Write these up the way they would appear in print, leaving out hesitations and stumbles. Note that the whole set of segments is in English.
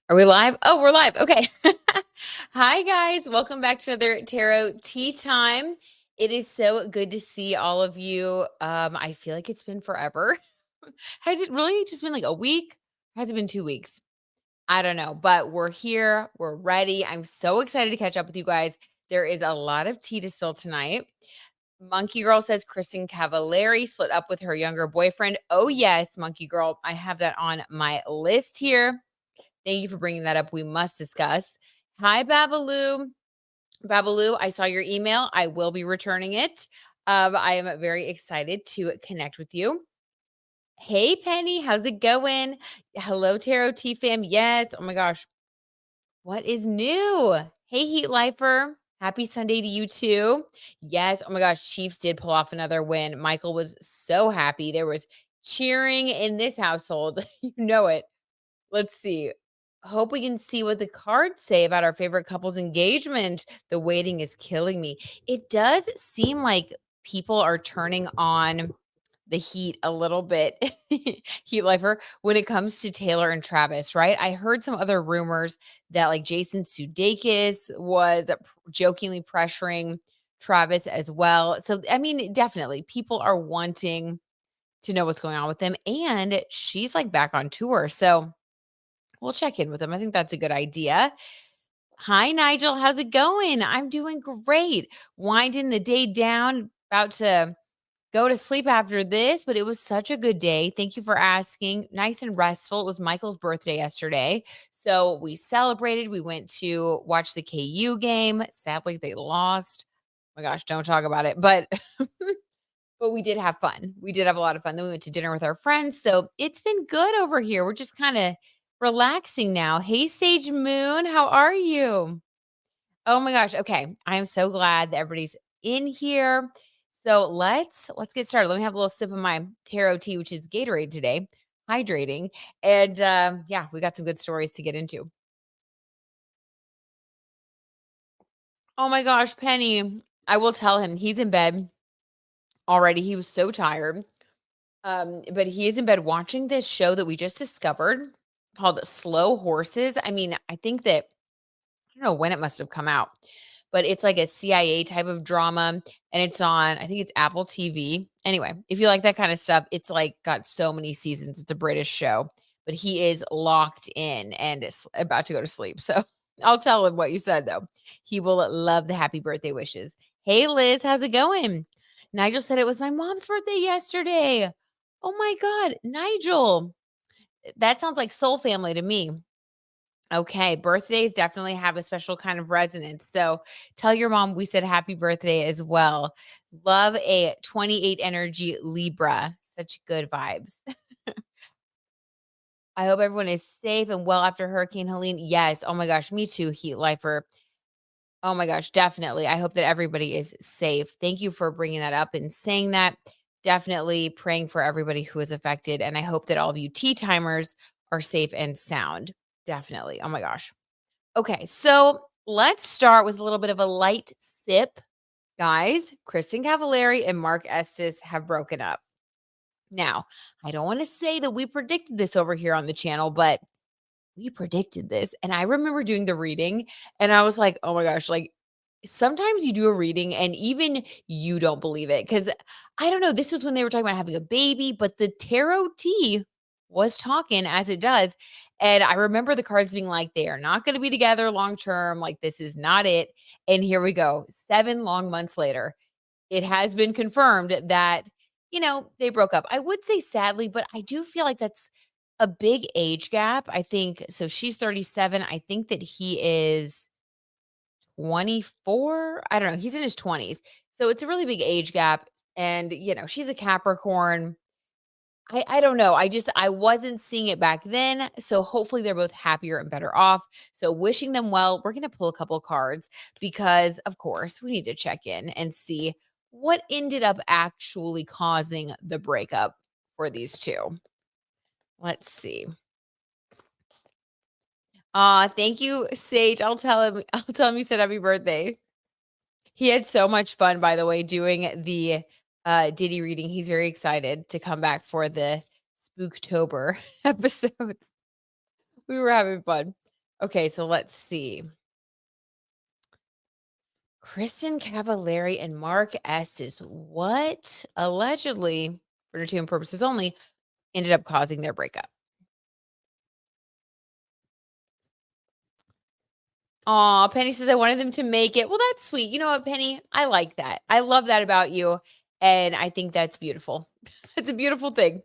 Are we live? Oh, we're live. Okay. Hi, guys. Welcome back to another Tarot Tea Time. It is so good to see all of you. I feel like it's been forever. Has it really just been like a week? Has it been 2 weeks? I don't know, but we're here. We're ready. I'm so excited to catch up with you guys. There is a lot of tea to spill tonight. Monkey Girl says Kristen Cavallari split up with her younger boyfriend. Oh, yes, Monkey Girl. I have that on my list here. Thank you for bringing that up. We must discuss. Hi, Babaloo. Babaloo, I saw your email. I will be returning it. I am very excited to connect with you. Hey, Penny, how's it going? Hello, Tarot T fam. Yes. Oh my gosh. What is new? Hey, Heat Lifer. Happy Sunday to you too. Yes. Oh my gosh. Chiefs did pull off another win. Michael was so happy. There was cheering in this household. You know it. Let's see. Hope we can see what the cards say about our favorite couple's engagement. The waiting is killing me. It does seem like people are turning on the heat a little bit, heat lifer, when it comes to Taylor and Travis, right? I heard some other rumors that like Jason Sudeikis was jokingly pressuring Travis as well. So, I mean, definitely people are wanting to know what's going on with them. And she's like back on tour. So, we'll check in with them. I think that's a good idea. Hi, Nigel. How's it going? I'm doing great. Winding the day down, about to go to sleep after this, but it was such a good day. Thank you for asking. Nice and restful. It was Michael's birthday yesterday. So we celebrated. We went to watch the KU game. Sadly, they lost. Oh my gosh, don't talk about it. But but we did have fun. We did have a lot of fun. Then we went to dinner with our friends. So it's been good over here. We're just kind of relaxing now. Hey, Sage Moon, how are you? Oh my gosh. Okay. I am so glad that everybody's in here. So let's get started. Let me have a little sip of my taro tea, which is Gatorade today, hydrating. And yeah, we got some good stories to get into. Oh my gosh, Penny. I will tell him he's in bed already. He was so tired. But he is in bed watching this show that we just discovered called Slow Horses. I mean, I think that I don't know when it must have come out, but it's like a CIA type of drama and it's on, I think it's Apple TV. Anyway, if you like that kind of stuff, it's like got so many seasons. It's a British show, but he is locked in and is about to go to sleep. So I'll tell him what you said though. He will love the happy birthday wishes. Hey Liz, how's it going? Nigel said it was my mom's birthday yesterday. Oh my God, Nigel. That sounds like soul family to me. Okay, birthdays definitely have a special kind of resonance. So tell your mom we said happy birthday as well. Love a 28 energy Libra. Such good vibes. I hope everyone is safe and well after Hurricane Helene. Yes. Oh my gosh, me too, Heat Lifer. Oh my gosh, definitely. I hope that everybody is safe. Thank you for bringing that up and saying that. Definitely praying for everybody who is affected. And I hope that all of you tea timers are safe and sound. Definitely. Oh my gosh. Okay, so let's start with a little bit of a light sip. Guys, Kristen Cavallari and Mark Estes have broken up. Now, I don't want to say that we predicted this over here on the channel, but we predicted this. And I remember doing the reading and I was like, oh my gosh, like sometimes you do a reading and even you don't believe it. Cause I don't know, this was when they were talking about having a baby, but the tarot tea was talking as it does. And I remember the cards being like, they are not going to be together long term. Like, this is not it. And here we go, 7 long months later. It has been confirmed that, they broke up. I would say sadly, but I do feel like that's a big age gap. I think so. She's 37. I think that he is 24. I don't know. He's in his 20s. So it's a really big age gap. And, she's a Capricorn. I don't know. I wasn't seeing it back then. So hopefully they're both happier and better off. So wishing them well. We're going to pull a couple cards because, of course, we need to check in and see what ended up actually causing the breakup for these two. Let's see. Thank you, Sage. I'll tell him. I'll tell him you said happy birthday. He had so much fun, by the way, doing the Diddy reading. He's very excited to come back for the Spooktober episodes. We were having fun. Okay, so let's see. Kristen Cavallari and Mark Estes, what allegedly, for entertainment purposes only, ended up causing their breakup. Aw, Penny says, "I wanted them to make it." Well, that's sweet. You know what, Penny? I like that. I love that about you, and I think that's beautiful. It's a beautiful thing.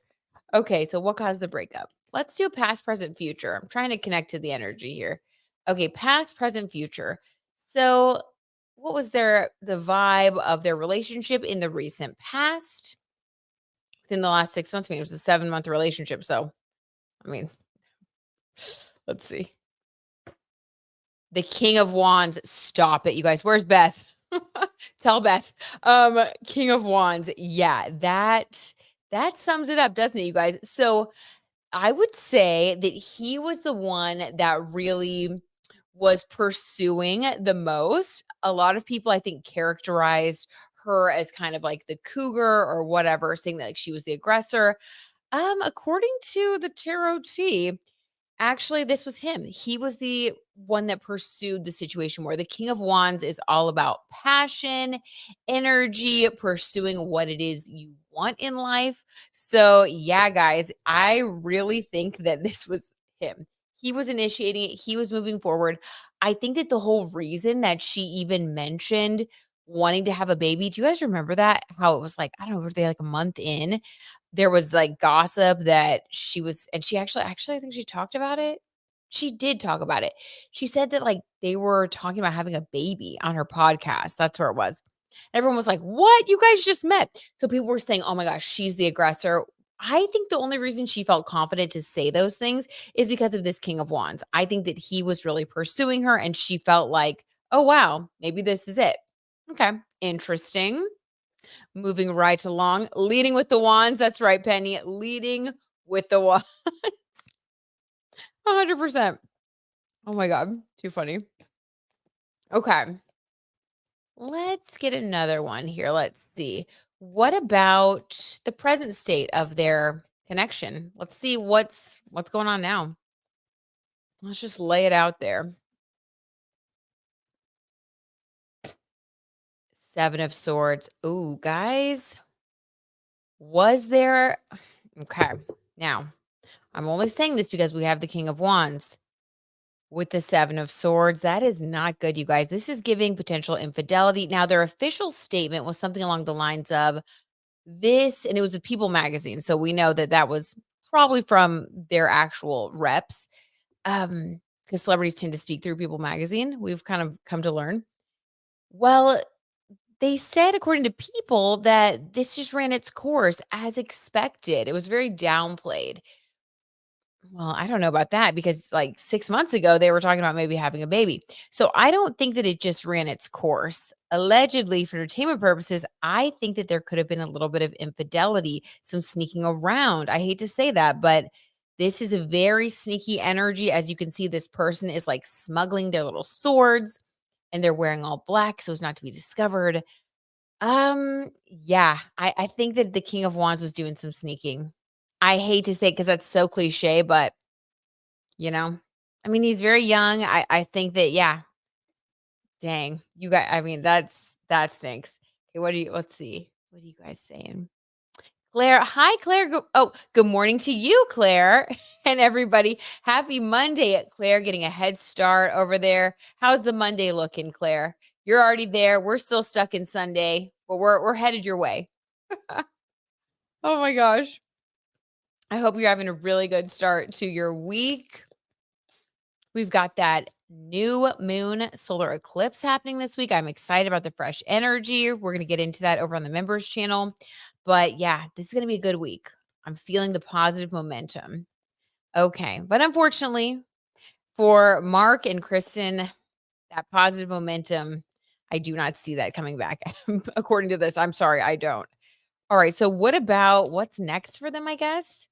Okay, so what caused the breakup? Let's do past, present, future. I'm trying to connect to the energy here. Okay, past, present, future. So, what was the vibe of their relationship in the recent past? Within the last 6 months, I mean, it was a 7-month relationship, so, I mean, let's see. The King of Wands, stop it, you guys. Where's Beth? Tell Beth. King of Wands. Yeah, that sums it up, doesn't it, you guys? So, I would say that he was the one that really was pursuing the most. A lot of people, I think, characterized her as kind of like the cougar or whatever, saying that like she was the aggressor. According to the tarot tea, actually, this was him. He was the one that pursued the situation more. The King of Wands is all about passion, energy, pursuing what it is you want in life. So, yeah, guys, I really think that this was him. He was initiating it, he was moving forward. I think that the whole reason that she even mentioned wanting to have a baby, do you guys remember that? How it was like, I don't know, were they like a month in? There was, like, gossip that she was and she actually, I think she talked about it. She did talk about it. She said that, like, they were talking about having a baby on her podcast. That's where it was. Everyone was like, "What? You guys just met." So people were saying, "Oh my gosh, she's the aggressor." I think the only reason she felt confident to say those things is because of this King of Wands. I think that he was really pursuing her, and she felt like, "Oh, wow, maybe this is it." Okay, interesting. Moving right along, leading with the wands. That's right, Penny. Leading with the wands. 100%. Oh my God. Too funny. Okay. Let's get another one here. Let's see. What about the present state of their connection? Let's see what's going on now. Let's just lay it out there. 7 of swords. Ooh, guys. Was there okay. Now, I'm only saying this because we have the King of Wands. With the 7 of swords, that is not good, you guys. This is giving potential infidelity. Now, their official statement was something along the lines of this, and it was a People magazine. So we know that that was probably from their actual reps. Because celebrities tend to speak through People magazine. We've kind of come to learn. Well, they said, according to People, that this just ran its course as expected. It was very downplayed. Well, I don't know about that because like 6 months ago, they were talking about maybe having a baby. So I don't think that it just ran its course. Allegedly, for entertainment purposes, I think that there could have been a little bit of infidelity, some sneaking around. I hate to say that, but this is a very sneaky energy. As you can see, this person is like smuggling their little swords and they're wearing all black so as not to be discovered. Yeah, I think that the King of Wands was doing some sneaking. I hate to say it because that's so cliche, but, you know? I mean, he's very young. I think that yeah, dang, you guys. I mean, that stinks. Okay, what do you let's see. What are you guys saying? Claire, hi, Claire. Good morning to you, Claire, and everybody. Happy Monday at Claire, getting a head start over there. How's the Monday looking, Claire? You're already there. We're still stuck in Sunday, but we're headed your way. Oh my gosh. I hope you're having a really good start to your week. We've got that new moon solar eclipse happening this week. I'm excited about the fresh energy. We're going to get into that over on the members channel. But yeah, this is going to be a good week. I'm feeling the positive momentum. Okay. But unfortunately, for Mark and Kristen, that positive momentum, I do not see that coming back. According to this, I'm sorry, I don't. All right. So, what about what's next for them, I guess?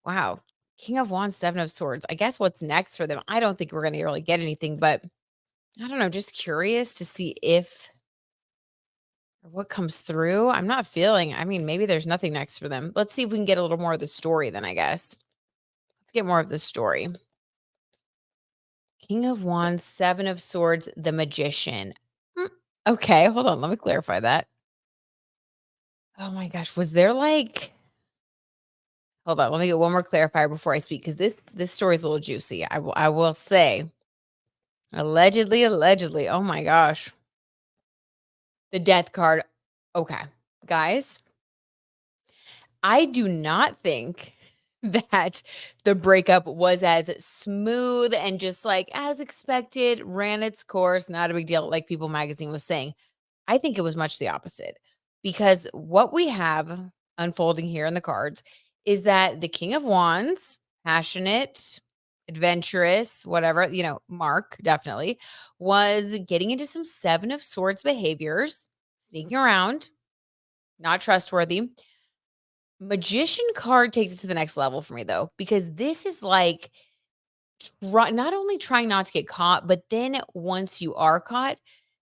Wow. King of Wands, 7 of Swords. I guess what's next for them? I don't think we're going to really get anything, but I don't know. Just curious to see if or what comes through. I'm not feeling, I mean, maybe there's nothing next for them. Let's see if we can get a little more of the story then, I guess. Let's get more of the story. King of Wands, 7 of Swords, the Magician. Mm, okay, hold on, let me clarify that. Oh my gosh, was there like hold on, let me get one more clarifier before I speak because this story is a little juicy. I will say allegedly. Oh my gosh. The death card. Okay. Guys, I do not think that the breakup was as smooth and just like as expected, ran its course, not a big deal, like People Magazine was saying. I think it was much the opposite because what we have unfolding here in the cards is that the King of Wands, passionate, adventurous, whatever, Mark definitely was getting into some 7 of Swords behaviors, sneaking around, not trustworthy. Magician card takes it to the next level for me though, because this is like not only trying not to get caught, but then once you are caught,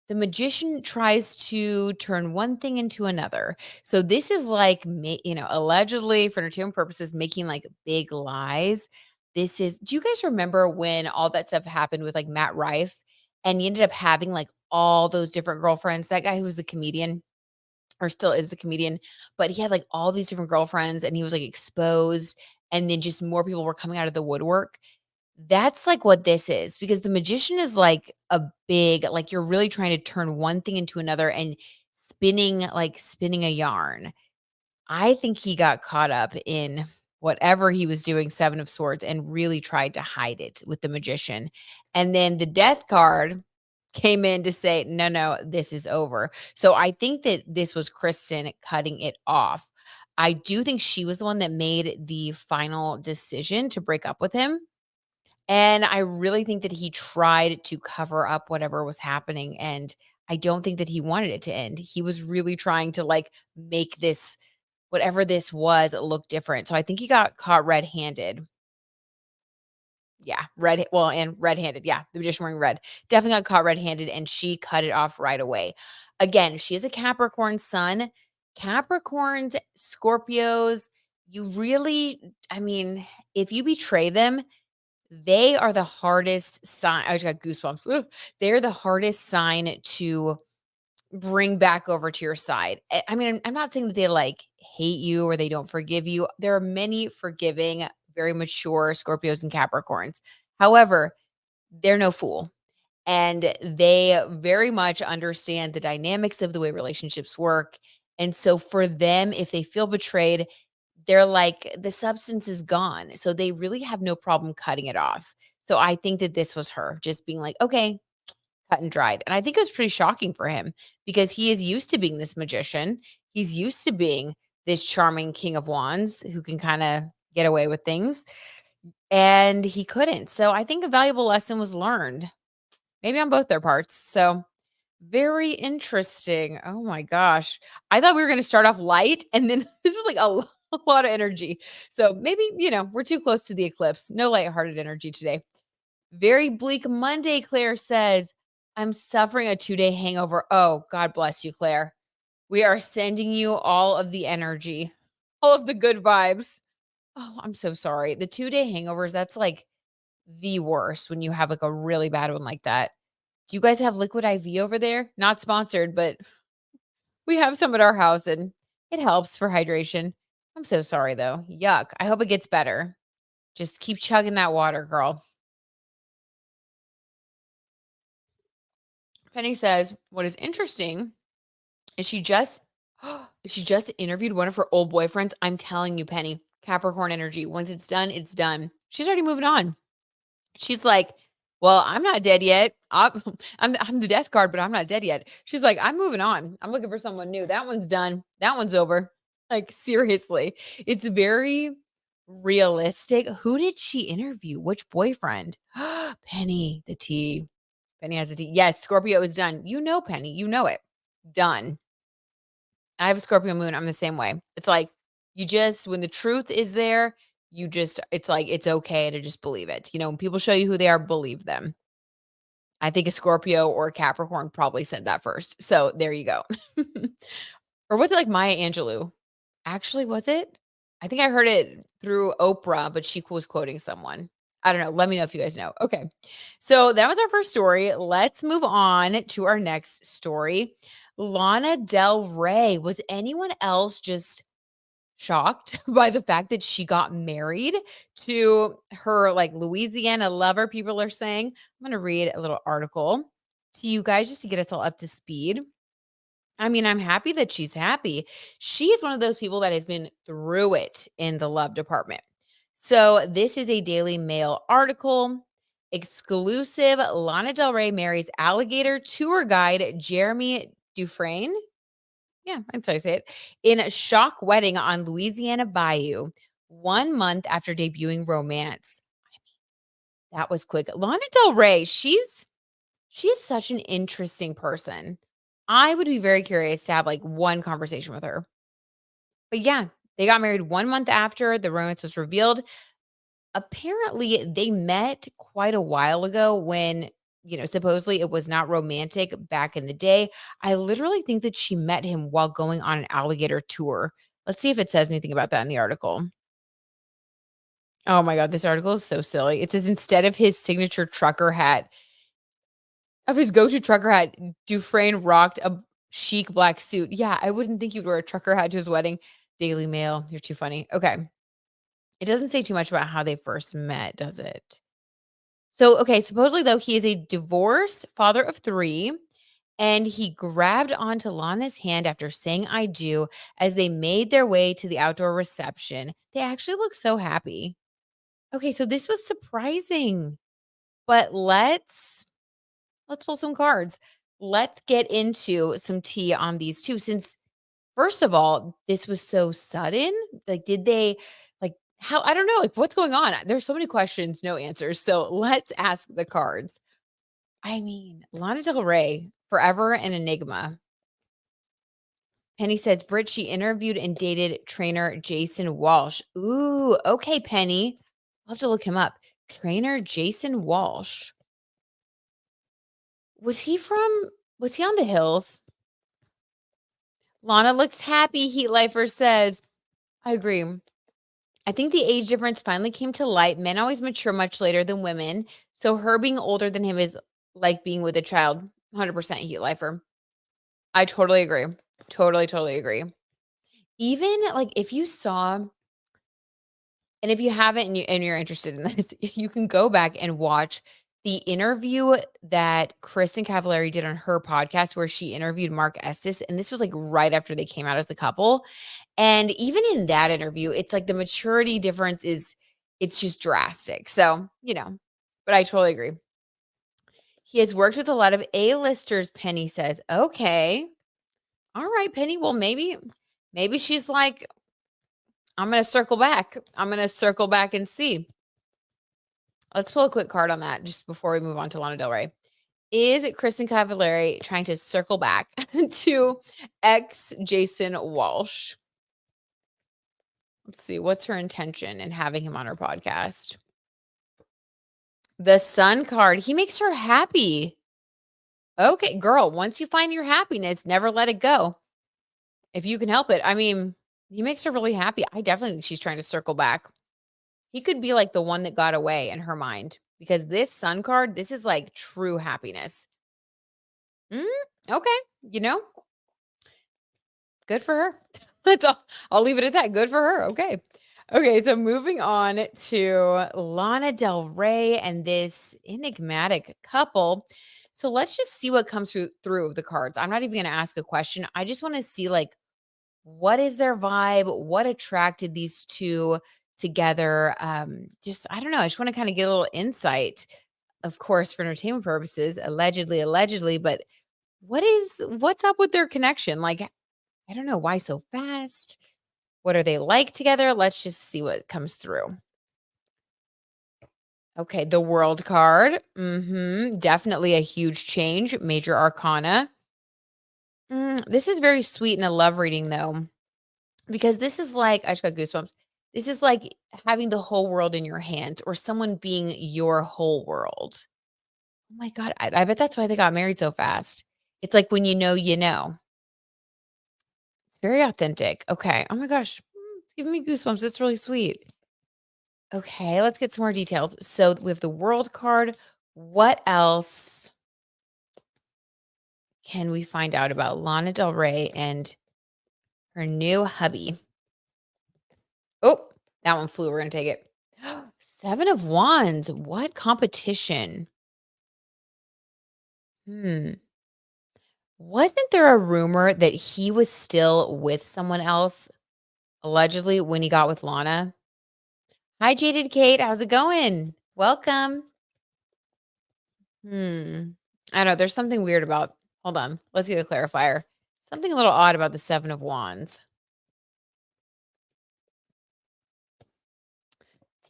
the magician tries to turn one thing into another. So this is like, allegedly for entertainment purposes, making like big lies. Do you guys remember when all that stuff happened with like Matt Rife and he ended up having like all those different girlfriends? That guy who was the comedian or still is the comedian, but he had like all these different girlfriends and he was like exposed and then just more people were coming out of the woodwork. That's like what this is because the magician is like a big, like you're really trying to turn one thing into another and spinning a yarn. I think he got caught up in whatever he was doing, 7 of Swords, and really tried to hide it with the magician. And then the death card came in to say, no, no, this is over. So I think that this was Kristen cutting it off. I do think she was the one that made the final decision to break up with him. And I really think that he tried to cover up whatever was happening. And I don't think that he wanted it to end. He was really trying to like make this whatever this was look different. So I think he got caught red-handed. Yeah, and red-handed. Yeah, the magician wearing red. Definitely got caught red-handed and she cut it off right away. Again, she is a Capricorn sun. Capricorns, Scorpios, you really, I mean, if you betray them, they are the hardest sign. I just got goosebumps. Ugh. They're the hardest sign to bring back over to your side. I mean, I'm not saying that they like hate you or they don't forgive you. There are many forgiving, very mature Scorpios and Capricorns. However, they're no fool. And they very much understand the dynamics of the way relationships work. And so for them, if they feel betrayed, they're like, the substance is gone. So they really have no problem cutting it off. So I think that this was her just being like, okay, cut and dried. And I think it was pretty shocking for him because he is used to being this magician. He's used to being this charming king of wands who can kind of get away with things. And he couldn't. So I think a valuable lesson was learned, maybe on both their parts. So very interesting. Oh my gosh. I thought we were going to start off light and then this was like a lot of energy. So maybe, we're too close to the eclipse. No lighthearted energy today. Very bleak Monday, Claire says. I'm suffering a 2-day hangover. Oh, God bless you, Claire. We are sending you all of the energy, all of the good vibes. Oh, I'm so sorry. The 2-day hangovers, that's like the worst when you have like a really bad one like that. Do you guys have liquid IV over there? Not sponsored, but we have some at our house and it helps for hydration. I'm so sorry though. Yuck. I hope it gets better. Just keep chugging that water, girl. Penny says, what is interesting is she just interviewed one of her old boyfriends. I'm telling you, Penny, Capricorn energy. Once it's done, it's done. She's already moving on. She's like, "Well, I'm not dead yet. I'm the death card, but I'm not dead yet." She's like, "I'm moving on. I'm looking for someone new. That one's done. That one's over." Like seriously, it's very realistic. Who did she interview? Which boyfriend? Penny, the T. Penny has the T. Yes, Scorpio is done. You know, Penny. You know it. Done. I have a Scorpio moon. I'm the same way. It's like when the truth is there, it's like it's okay to just believe it. When people show you who they are, believe them. I think a Scorpio or a Capricorn probably said that first. So there you go. Or was it like Maya Angelou? Actually, was it? I think I heard it through Oprah, but she was quoting someone. I don't know. Let me know if you guys know. Okay. So that was our first story. Let's move on to our next story. Lana Del Rey. Was anyone else just shocked by the fact that she got married to her like Louisiana lover? People are saying. I'm going to read a little article to you guys just to get us all up to speed. I mean, I'm happy that she's happy. She's one of those people that has been through it in the love department. So, this is a Daily Mail article. Exclusive: Lana Del Rey marries alligator tour guide Jeremy Dufresne. Yeah, that's how I say it. In a shock wedding on Louisiana Bayou, 1 month after debuting Romance. That was quick. Lana Del Rey, she's such an interesting person. I would be very curious to have, like, one conversation with her. But yeah, they got married 1 month after the romance was revealed. Apparently, they met quite a while ago when, supposedly it was not romantic back in the day. I literally think that she met him while going on an alligator tour. Let's see if it says anything about that in the article. Oh my god, this article is so silly. It says instead of his signature trucker hat, of his go-to trucker hat, Dufresne rocked a chic black suit. Yeah, I wouldn't think you'd wear a trucker hat to his wedding. Daily Mail, you're too funny. Okay. It doesn't say too much about how they first met, does it? So, okay, supposedly though, he is a divorced father of 3, and he grabbed onto Lana's hand after saying "I do" as they made their way to the outdoor reception. They actually look so happy. Okay, so this was surprising. But let's pull some cards. Let's get into some tea on these 2 since first of all, this was so sudden. Like, did they like how I don't know, like what's going on? There's so many questions, no answers. So let's ask the cards. I mean, Lana Del Rey, forever an enigma. Penny says Brit, she interviewed and dated trainer Jason Walsh. Ooh, okay, Penny. I'll have to look him up. Trainer Jason Walsh. Was he on the hills? Lana looks happy, Heat Lifer says. I agree. I think the age difference finally came to light. Men always mature much later than women. So her being older than him is like being with a child. 100% Heat Lifer. I totally agree. Totally, totally agree. Even like if you saw, and if you haven't and you're interested in this, you can go back and watch the interview that Kristen Cavallari did on her podcast where she interviewed Mark Estes. And this was like right after they came out as a couple. And even in that interview, it's like the maturity difference it's just drastic. So, but I totally agree. He has worked with a lot of A-listers, Penny says. Okay. All right, Penny. Well, maybe she's like, I'm going to circle back. I'm going to circle back and see. Let's pull a quick card on that just before we move on to Lana Del Rey. Is Kristen Cavallari trying to circle back to ex Jason Walsh? Let's see. What's her intention in having him on her podcast? The Sun card. He makes her happy. Okay, girl, once you find your happiness, never let it go. If you can help it. I mean, he makes her really happy. I definitely think she's trying to circle back. He could be like the one that got away in her mind because this Sun card, this is like true happiness. Mm, okay, good for her. That's all. I'll leave it at that. Good for her. Okay. Okay, so moving on to Lana Del Rey and this enigmatic couple. So let's just see what comes through the cards. I'm not even going to ask a question. I just want to see like what is their vibe? What attracted these 2 together? Just I don't know. I just want to kind of get a little insight, of course, for entertainment purposes, allegedly, but what's up with their connection? Like, I don't know why so fast. What are they like together? Let's just see what comes through. Okay, the World card. Definitely a huge change. Major Arcana. This is very sweet in a love reading, though, because this is like, I just got goosebumps. This is like having the whole world in your hands or someone being your whole world. Oh my God. I bet that's why they got married so fast. It's like when you know, you know. It's very authentic. Okay. Oh my gosh. It's giving me goosebumps. It's really sweet. Okay, let's get some more details. So we have the world card. What else can we find out about Lana Del Rey and her new hubby? Oh, that one flew. We're gonna take it. Seven of Wands. What competition? Hmm. Wasn't there a rumor that he was still with someone else allegedly when he got with Lana? Hi, Jaded Kate. How's it going? Welcome. I don't know. There's something weird about. Hold on. Let's get a clarifier. Something a little odd about the Seven of Wands.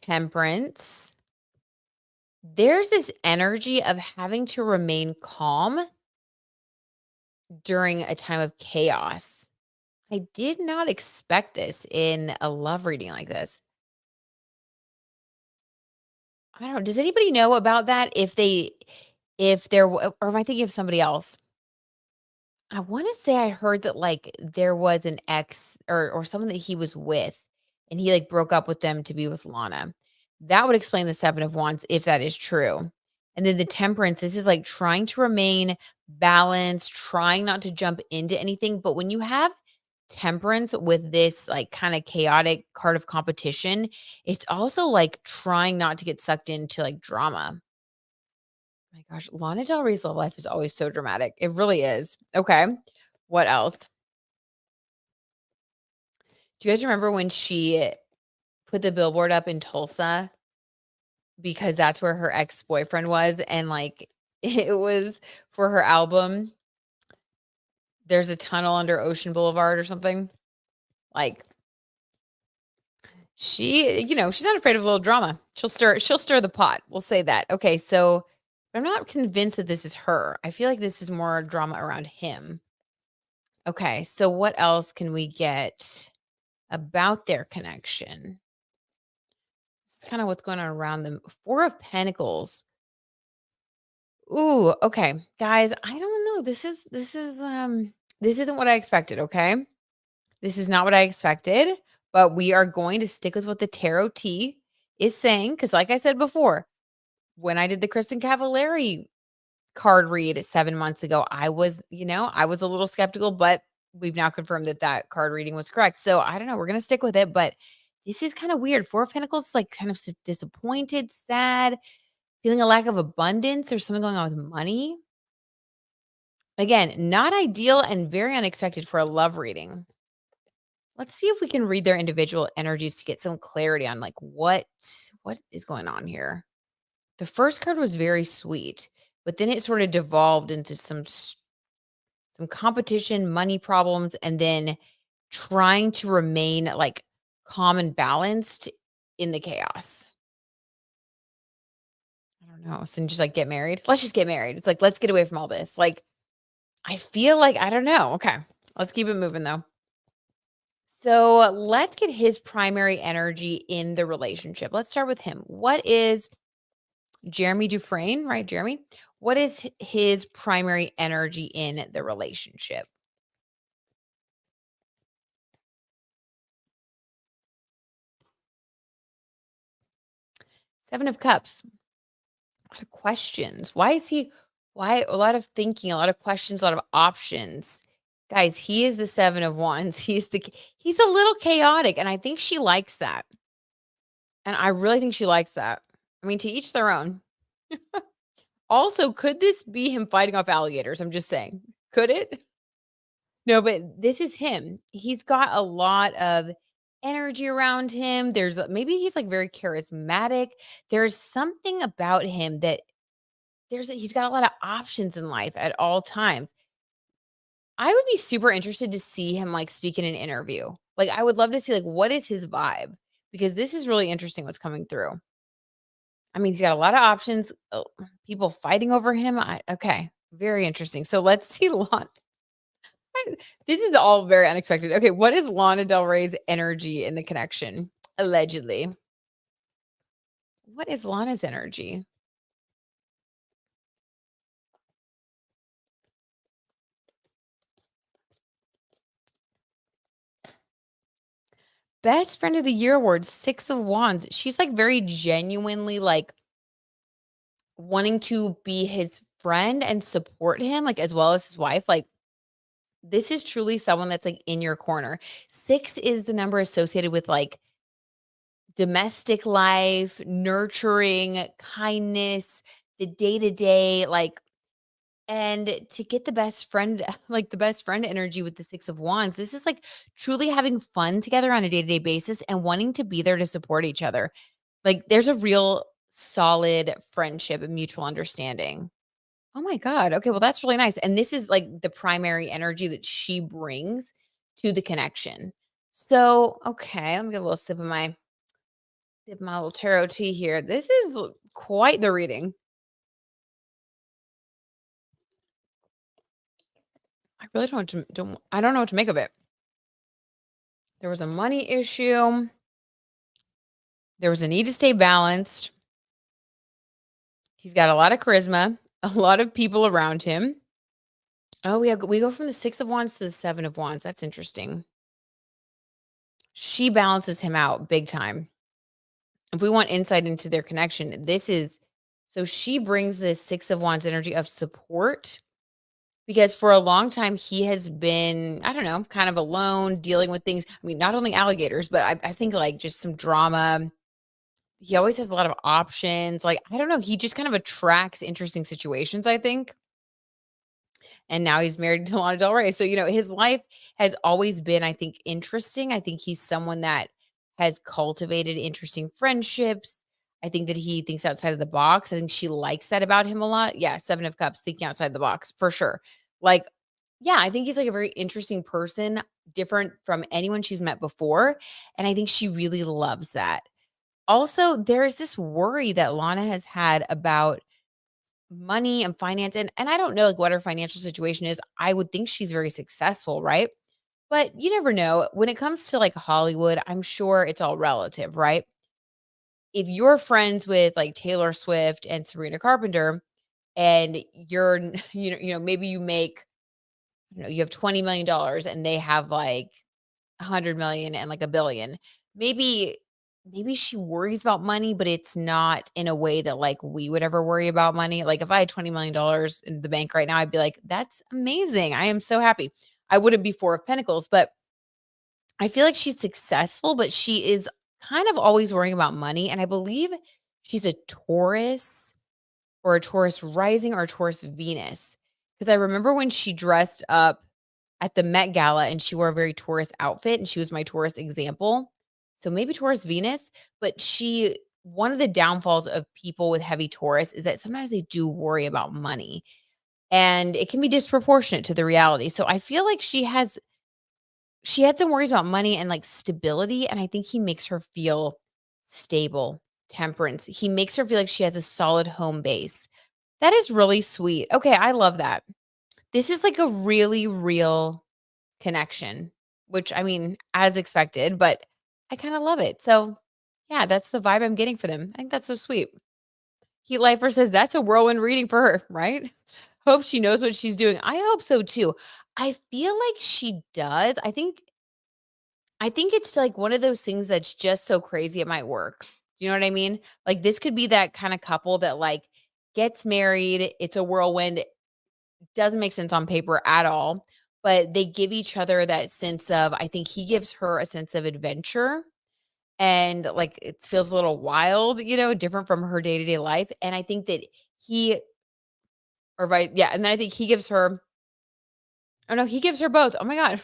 Temperance. There's this energy of having to remain calm during a time of chaos. I did not expect this in a love reading like this. I don't know. Does anybody know about that? If there, or am I thinking of somebody else? I want to say I heard that like there was an ex or someone that he was with, and he like broke up with them to be with Lana. That would explain the Seven of Wands if that is true. And then the Temperance. This is like trying to remain balanced, trying not to jump into anything. But when you have Temperance with this like kind of chaotic card of competition, it's also like trying not to get sucked into like drama. My gosh, Lana Del Rey's love life is always so dramatic. It really is. Okay. What else? Do you guys remember when she put the billboard up in Tulsa because that's where her ex-boyfriend was, and like it was for her album, There's a Tunnel Under Ocean Boulevard or something? Like she's not afraid of a little drama. She'll stir the pot. We'll say that. Okay, so I'm not convinced that this is her. I feel like this is more drama around him. Okay, so what else can we get about their connection? This is kind of what's going on around them. Four of Pentacles. Ooh, okay. Guys, I don't know. This isn't what I expected, okay? This is not what I expected, but we are going to stick with what the tarot T is saying cuz like I said before, when I did the Kristen Cavallari card read 7 months ago, I was a little skeptical, but we've now confirmed that that card reading was correct. So, I don't know, we're going to stick with it, but this is kind of weird. Four of Pentacles is like kind of disappointed, sad, feeling a lack of abundance. There's something going on with money. Again, not ideal and very unexpected for a love reading. Let's see if we can read their individual energies to get some clarity on like what is going on here. The first card was very sweet, but then it sort of devolved into some competition, money problems, and then trying to remain like calm and balanced in the chaos. I don't know. So just like get married. Let's just get married. It's like let's get away from all this. Like I feel like I don't know. Okay. Let's keep it moving though. So let's get his primary energy in the relationship. Let's start with him. What is Jeremy Dufresne, right? Jeremy. What is his primary energy in the relationship? Seven of Cups. A lot of questions. Why a lot of thinking, a lot of questions, a lot of options. Guys, he is the 7 of Wands. He's a little chaotic, and I think she likes that. And I really think she likes that. I mean, to each their own. Also, could this be him fighting off alligators? I'm just saying. Could it? No, but this is him. He's got a lot of energy around him. Maybe he's like very charismatic. There's something about him that he's got a lot of options in life at all times. I would be super interested to see him like speak in an interview. Like I would love to see like what is his vibe because this is really interesting what's coming through. I mean, he's got a lot of options. People fighting over him. Okay, very interesting. So let's see Lana. This is all very unexpected. Okay, what is Lana Del Rey's energy in the connection? Allegedly. What is Lana's energy? Best Friend of the Year award, 6 of Wands. She's, like, very genuinely, like, wanting to be his friend and support him, like, as well as his wife, like, this is truly someone that's, like, in your corner. 6 is the number associated with, like, domestic life, nurturing, kindness, the day-to-day, like and to get the best friend like, the best friend energy with the 6 of Wands, this is, like, truly having fun together on a day-to-day basis and wanting to be there to support each other. Like, there's a real solid friendship and mutual understanding. Oh my god, okay, well, that's really nice, and this is, like, the primary energy that she brings to the connection. So, okay, let me get a little sip of my little tarot tea here. This is quite the reading. I really don't I don't know what to make of it. There was a money issue. There was a need to stay balanced. He's got a lot of charisma, a lot of people around him. Oh, we go from the 6 of Wands to the 7 of Wands. That's interesting. She balances him out big time. If we want insight into their connection, this is so she brings this 6 of Wands energy of support because for a long time he has been, I don't know, kind of alone, dealing with things. I mean, not only alligators, but I think like just some drama. He always has a lot of options. Like, I don't know, he just kind of attracts interesting situations, I think. And now he's married to Lana Del Rey. So, his life has always been, I think, interesting. I think he's someone that has cultivated interesting friendships. I think that he thinks outside of the box. I think she likes that about him a lot. Yeah, 7 of Cups, thinking outside the box for sure. Like, yeah, I think he's like a very interesting person, different from anyone she's met before. And I think she really loves that. Also, there's this worry that Lana has had about money and finance, and I don't know, like, what her financial situation is. I would think she's very successful, right? But you never know. When it comes to, like, Hollywood, I'm sure it's all relative, right? If you're friends with, like, Taylor Swift and Sabrina Carpenter and you're n maybe you make, you have $20 million and they have, like, 100 million and, like, a billion. Maybe maybe she worries about money, but it's not in a way that, like, we would ever worry about money. Like, if I had $20 million in the bank right now, I'd be like, "That's amazing. I am so happy." I wouldn't be 4 of Pentacles, but I feel like she's successful, but she is kind of always worrying about money, and I believe she's a Taurus or a Taurus rising or a Taurus Venus. Because I remember when she dressed up at the Met Gala and she wore a very Taurus outfit and she was my Taurus example. So maybe Taurus Venus, but one of the downfalls of people with heavy Taurus is that sometimes they do worry about money and it can be disproportionate to the reality. So I feel like she had some worries about money and like stability, and I think he makes her feel stable, temperance. He makes her feel like she has a solid home base. That is really sweet. Okay, I love that. This is like a really real connection, which I mean, as expected, but I kind of love it. So, yeah, that's the vibe I'm getting for them. I think that's so sweet. Heat Lifer says that's a whirlwind reading for her, right? Hope she knows what she's doing. I hope so too. I feel like she does. I think it's like one of those things that's just so crazy it might work. Do you know what I mean? Like this could be that kind of couple that like gets married, it's a whirlwind, doesn't make sense on paper at all, but they give each other that sense of I think he gives her a sense of adventure and like it feels a little wild, different from her day-to-day life. And I think that he or right, yeah, and then I think he gives her oh no, he gives her both. Oh my God.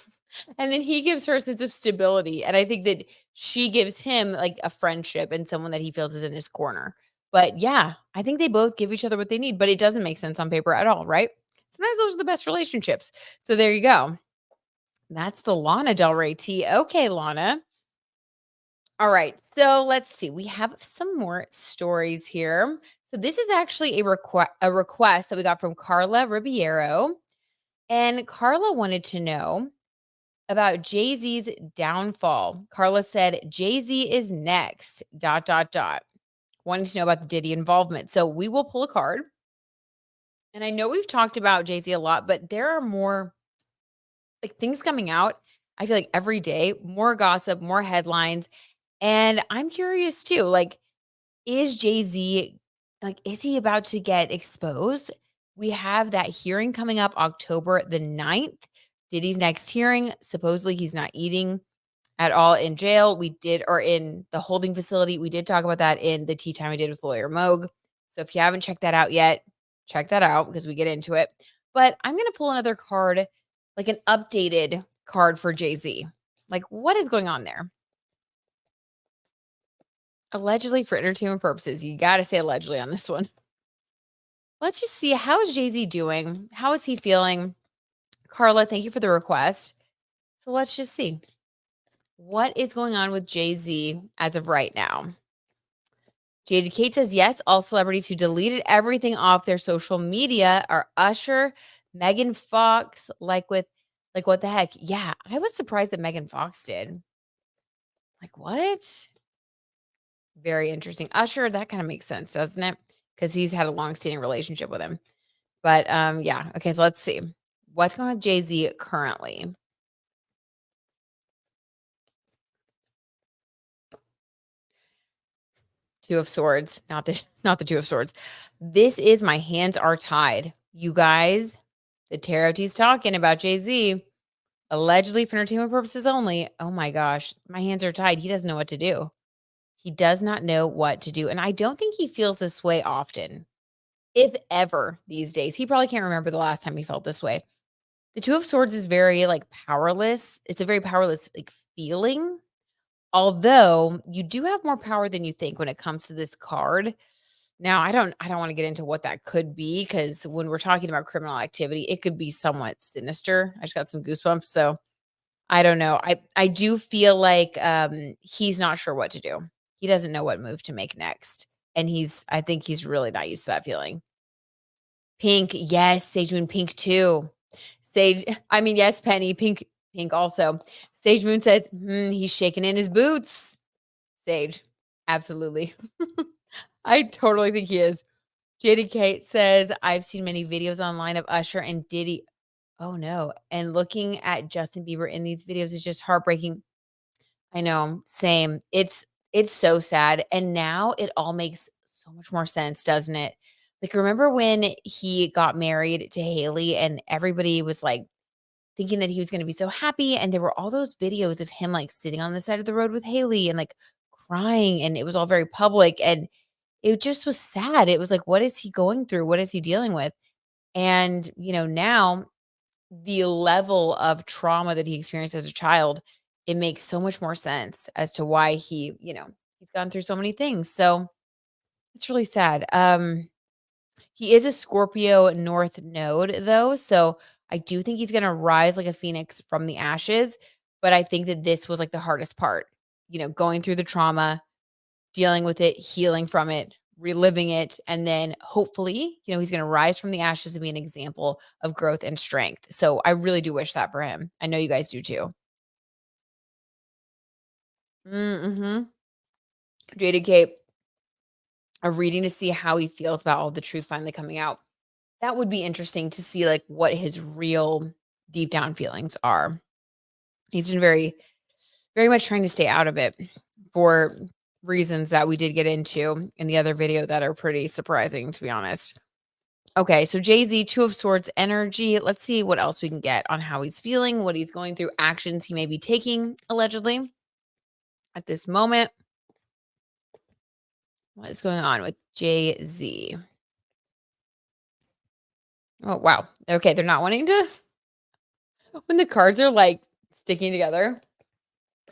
And then he gives her a sense of stability. And I think that she gives him like a friendship and someone that he feels is in his corner. But yeah, I think they both give each other what they need, but it doesn't make sense on paper at all, right? Sometimes those are the best relationships. So there you go. That's the Lana Del Rey tea. Okay, Lana. All right. So let's see. We have some more stories here. So this is actually a request that we got from Carla Ribeiro. And Carla wanted to know about Jay-Z's downfall. Carla said, Jay-Z is next, dot, dot, dot. Wanting to know about the Diddy involvement. So we will pull a card. And I know we've talked about Jay-Z a lot, but there are more like things coming out. I feel like every day, more gossip, more headlines. And I'm curious too, like, is Jay-Z, like, is he about to get exposed? We have that hearing coming up October the 9th. Diddy's next hearing. Supposedly he's not eating at all in jail. We did, or in the holding facility. We did talk about that in the tea time I did with lawyer Moog. So if you haven't checked that out yet, check that out because we get into it. But I'm going to pull another card, like an updated card for Jay-Z. Like, what is going on there? Allegedly for entertainment purposes. You got to say allegedly on this one. Let's just see, how is Jay-Z doing? How is he feeling? Carla, thank you for the request. So let's just see. What is going on with Jay-Z as of right now? Jaded Kate says, yes, all celebrities who deleted everything off their social media are Usher, Megan Fox, like what the heck? Yeah, I was surprised that Megan Fox did. Like, what? Very interesting. Usher, that kind of makes sense, doesn't it? Because he's had a long-standing relationship with him. But yeah. Okay, so let's see. What's going on with Jay-Z currently? Two of Swords, not the Two of Swords. This is my hands are tied. You guys, the tarot tea's talking about Jay-Z, allegedly for entertainment purposes only. Oh my gosh, my hands are tied. He doesn't know what to do. He does not know what to do. And I don't think he feels this way often, if ever, these days. He probably can't remember the last time he felt this way. The Two of Swords is very like powerless. It's a very powerless like feeling. Although you do have more power than you think when it comes to this card. Now, I don't want to get into what that could be, because when we're talking about criminal activity, it could be somewhat sinister. I just got some goosebumps. So I don't know. I do feel like he's not sure what to do. He doesn't know what move to make next. And I think he's really not used to that feeling. Pink, yes, Sage Moon Pink too. Yes, Penny, Pink also. Sage Moon says, he's shaking in his boots. Sage, absolutely. I totally think he is. JD Kate says, I've seen many videos online of Usher and Diddy. Oh no. And looking at Justin Bieber in these videos is just heartbreaking. I know, same. It's so sad. And now it all makes so much more sense, doesn't it? Like, remember when he got married to Haley and everybody was like thinking that he was going to be so happy, and there were all those videos of him like sitting on the side of the road with Haley and like crying, and it was all very public, and it just was sad. It was like, what is he going through? What is he dealing with? And, now the level of trauma that he experienced as a child, it makes so much more sense as to why he's gone through so many things. So it's really sad. He is a Scorpio North node though. So I do think he's going to rise like a phoenix from the ashes. But I think that this was like the hardest part, going through the trauma, dealing with it, healing from it, reliving it, and then hopefully, he's going to rise from the ashes and be an example of growth and strength. So I really do wish that for him. I know you guys do too. Mm-hmm. Jada Cape, a reading to see how he feels about all the truth finally coming out. That would be interesting to see like what his real deep down feelings are. He's been very, very much trying to stay out of it for reasons that we did get into in the other video that are pretty surprising, to be honest. Okay, so Jay-Z, Two of Swords energy. Let's see what else we can get on how he's feeling, what he's going through, actions he may be taking, allegedly, at this moment. What is going on with Jay-Z? Oh, wow. Okay, they're not wanting to, when the cards are like sticking together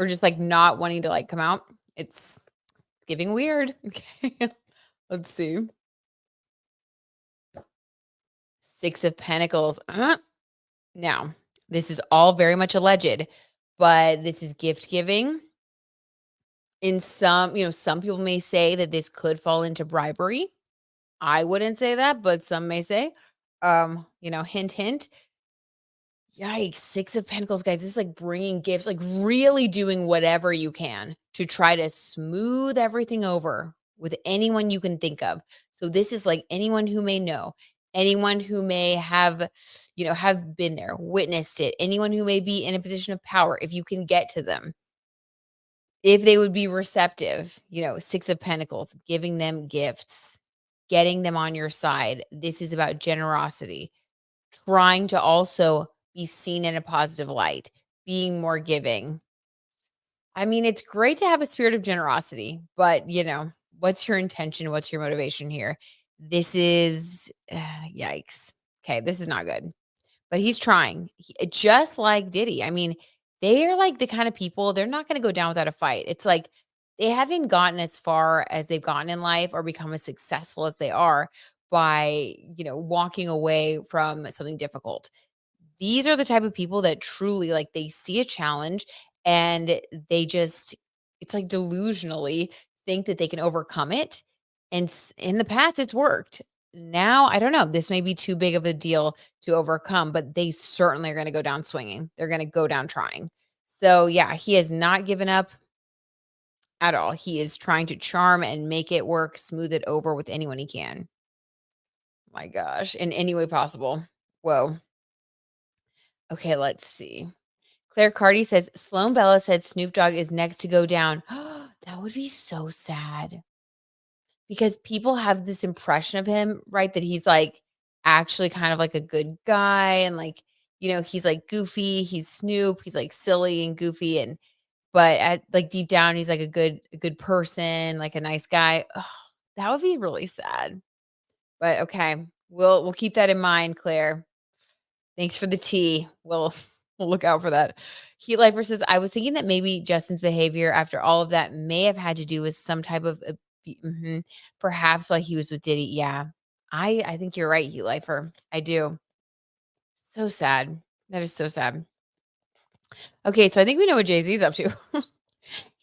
or just like not wanting to like come out, it's giving weird. Okay, let's see. Six of Pentacles. Now, this is all very much alleged, but this is gift giving. In some people may say that this could fall into bribery. I wouldn't say that, but some may say, hint, hint. Yikes, Six of Pentacles, guys. This is like bringing gifts, like really doing whatever you can to try to smooth everything over with anyone you can think of. So this is like anyone who may know, anyone who may have, have been there, witnessed it, anyone who may be in a position of power, if you can get to them, if they would be receptive, 6 of Pentacles, giving them gifts, getting them on your side. This is about generosity, trying to also be seen in a positive light, being more giving. I mean, it's great to have a spirit of generosity, but, what's your intention? What's your motivation here? This is yikes. Okay, this is not good. But he's trying. Just like Diddy. I mean, they are like the kind of people, they're not going to go down without a fight. It's like they haven't gotten as far as they've gotten in life or become as successful as they are by, walking away from something difficult. These are the type of people that truly, like, they see a challenge and they just, it's like delusionally think that they can overcome it. And in the past, it's worked. Now, I don't know. This may be too big of a deal to overcome, but they certainly are going to go down swinging. They're going to go down trying. So, yeah, he has not given up at all. He is trying to charm and make it work, smooth it over with anyone he can. My gosh, in any way possible. Whoa. Okay, let's see. Claire Carty says, Sloan Bella said Snoop Dogg is next to go down. That would be so sad because people have this impression of him, right? That he's like actually kind of like a good guy and like, he's like goofy, he's Snoop, he's like silly and goofy and but at like deep down he's like a good person, like a nice guy. That would be really sad. But okay, we'll keep that in mind, Claire. Thanks for the tea. We'll look out for that. Heat Lifer says, I was thinking that maybe Justin's behavior after all of that may have had to do with some type of perhaps while he was with Diddy. Yeah. I think you're right, Heat Lifer. I do. So sad. That is so sad. Okay, so I think we know what Jay-Z's up to.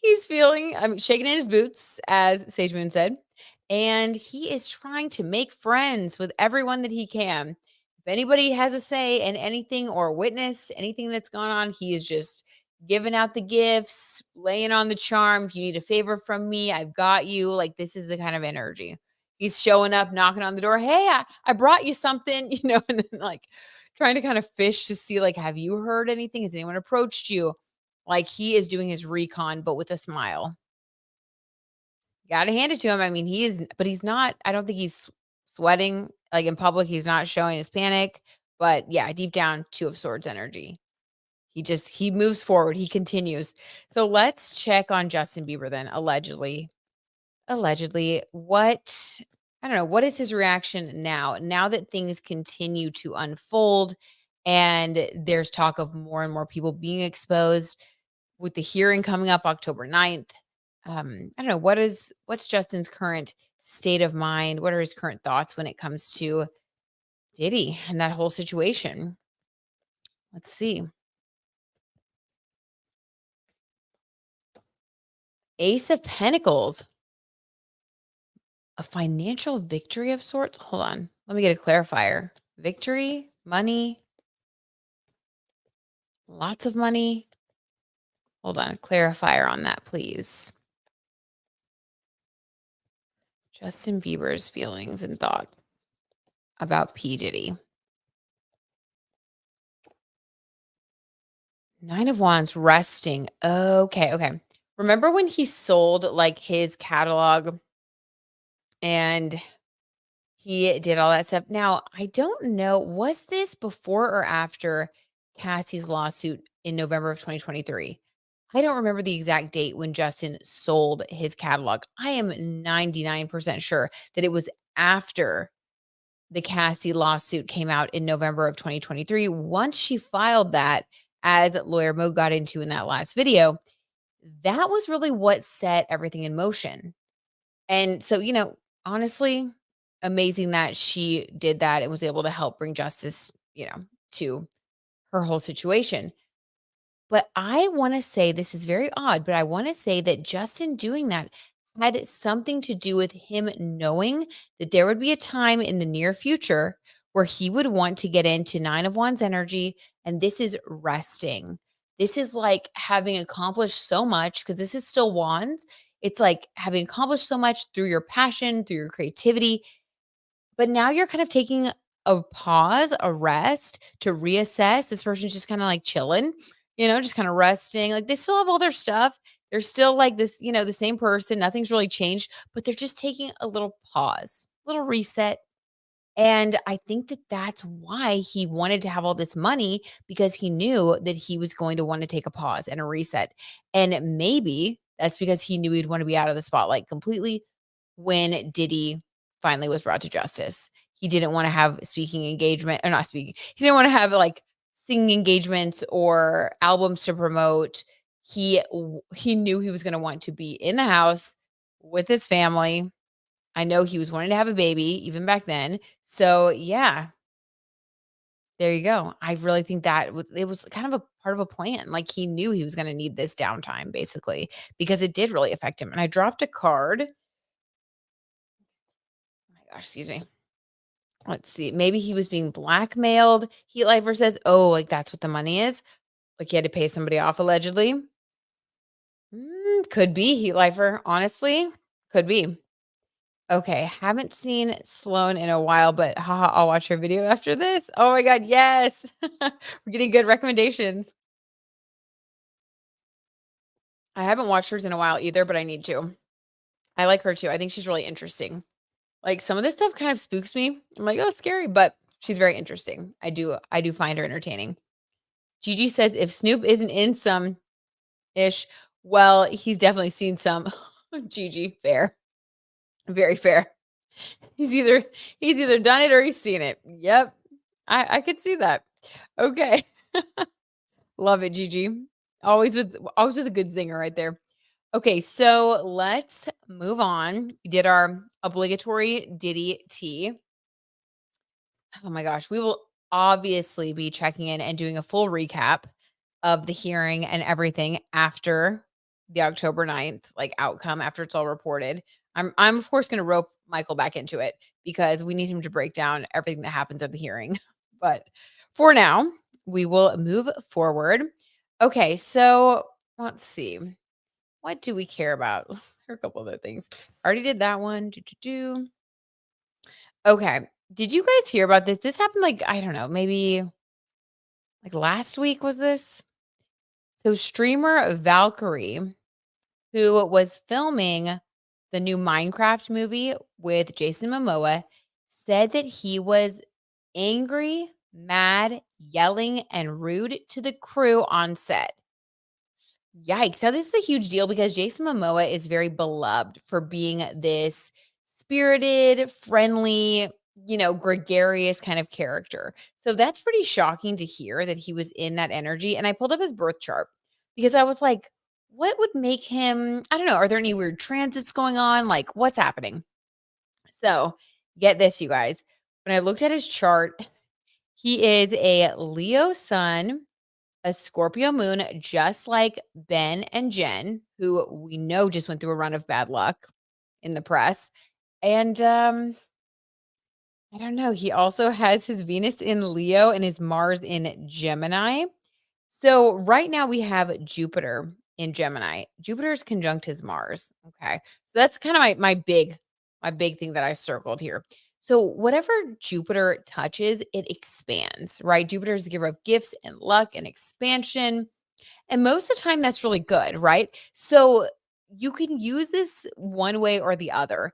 He's feeling, shaking in his boots, as Sage Moon said, and he is trying to make friends with everyone that he can. If anybody has a say in anything or witnessed anything that's gone on, he is just giving out the gifts, laying on the charm. If you need a favor from me, I've got you. Like, this is the kind of energy. He's showing up, knocking on the door. Hey, I brought you something, and then like trying to kind of fish to see, like, have you heard anything? Has anyone approached you? Like, he is doing his recon, but with a smile. Gotta hand it to him. I mean, he is but he's not, I don't think he's sweating, like, in public, he's not showing his panic, but, yeah, deep down, 2 of Swords energy. He moves forward, he continues. So, let's check on Justin Bieber then, allegedly, what I don't know, what is his reaction now that things continue to unfold and there's talk of more and more people being exposed? With the hearing coming up October 9th, I don't know, what's Justin's current state of mind? What are his current thoughts when it comes to Diddy and that whole situation? Let's see. Ace of Pentacles, a financial victory of sorts. Hold on. Let me get a clarifier. Victory, money, lots of money. Hold on. Clarifier on that, please. Justin Bieber's feelings and thoughts about P. Diddy. 9 of Wands, resting. Okay. Remember when he sold, like, his catalog and he did all that stuff? Now, I don't know, was this before or after Cassie's lawsuit in November of 2023? I don't remember the exact date when Justin sold his catalog. I am 99% sure that it was after the Cassie lawsuit came out in November of 2023. Once she filed that, as Lawyer Mo got into in that last video, that was really what set everything in motion. And so, honestly, amazing that she did that and was able to help bring justice, to her whole situation. But I want to say this is very odd, but I want to say that Justin doing that had something to do with him knowing that there would be a time in the near future where he would want to get into 9 of Wands energy. And this is resting. This is like having accomplished so much because this is still Wands. It's like having accomplished so much through your passion, through your creativity. But now you're kind of taking a pause, a rest to reassess. This person's just kind of like chilling, just kind of resting. Like they still have all their stuff. They're still like this, the same person. Nothing's really changed, but they're just taking a little pause, little reset. And I think that that's why he wanted to have all this money because he knew that he was going to want to take a pause and a reset. And maybe that's because he knew he'd want to be out of the spotlight completely when Diddy finally was brought to justice. He didn't want to have speaking engagement or not speaking. He didn't want to have like singing engagements or albums to promote. He knew he was going to want to be in the house with his family. I know he was wanting to have a baby even back then. So, yeah, there you go. I really think it was kind of a part of a plan. Like he knew he was going to need this downtime basically because it did really affect him. And I dropped a card. Oh my gosh, excuse me. Let's see. Maybe he was being blackmailed. Heat Lifer says, "Oh, like that's what the money is." Like he had to pay somebody off allegedly. Could be Heat Lifer, honestly. Could be. Okay, haven't seen Sloan in a while, but haha, I'll watch her video after this. Oh my god, yes. We're getting good recommendations. I haven't watched hers in a while either, but I need to. I like her too. I think she's really interesting. Like some of this stuff kind of spooks me. I'm like, oh, scary, but she's very interesting. I do find her entertaining. Gigi says if Snoop isn't in some ish, well, he's definitely seen some. Gigi, fair. Very fair. He's either he's either done it or he's seen it. Yep. I could see that. Okay. Love it, Gigi. Always with a good zinger right there. Okay, so let's move on. We did our obligatory Diddy tea. Oh my gosh, we will obviously be checking in and doing a full recap of the hearing and everything after the October 9th, like outcome after it's all reported. I'm of course gonna rope Michael back into it because we need him to break down everything that happens at the hearing. But for now, we will move forward. Okay, so let's see. What do we care about? There are a couple other things. Already did that one. Do. Okay. Did you guys hear about this? This happened like, I don't know, maybe like last week was this? So streamer Valkyrie, who was filming the new Minecraft movie with Jason Momoa, said that he was angry, mad, yelling, and rude to the crew on set. Yikes. Now, this is a huge deal because Jason Momoa is very beloved for being this spirited, friendly, gregarious kind of character. So that's pretty shocking to hear that he was in that energy. And I pulled up his birth chart because I was like, what would make him? I don't know. Are there any weird transits going on? Like, what's happening? So, get this, you guys. When I looked at his chart, he is a Leo sun, a Scorpio moon, just like Ben and Jen, who we know just went through a run of bad luck in the press. And I don't know. He also has his Venus in Leo and his Mars in Gemini. So right now we have Jupiter in Gemini. Jupiter's conjunct his Mars. Okay. So that's kind of my big thing that I circled here. So whatever Jupiter touches, it expands, right? Jupiter is the giver of gifts and luck and expansion. And most of the time that's really good, right? So you can use this one way or the other.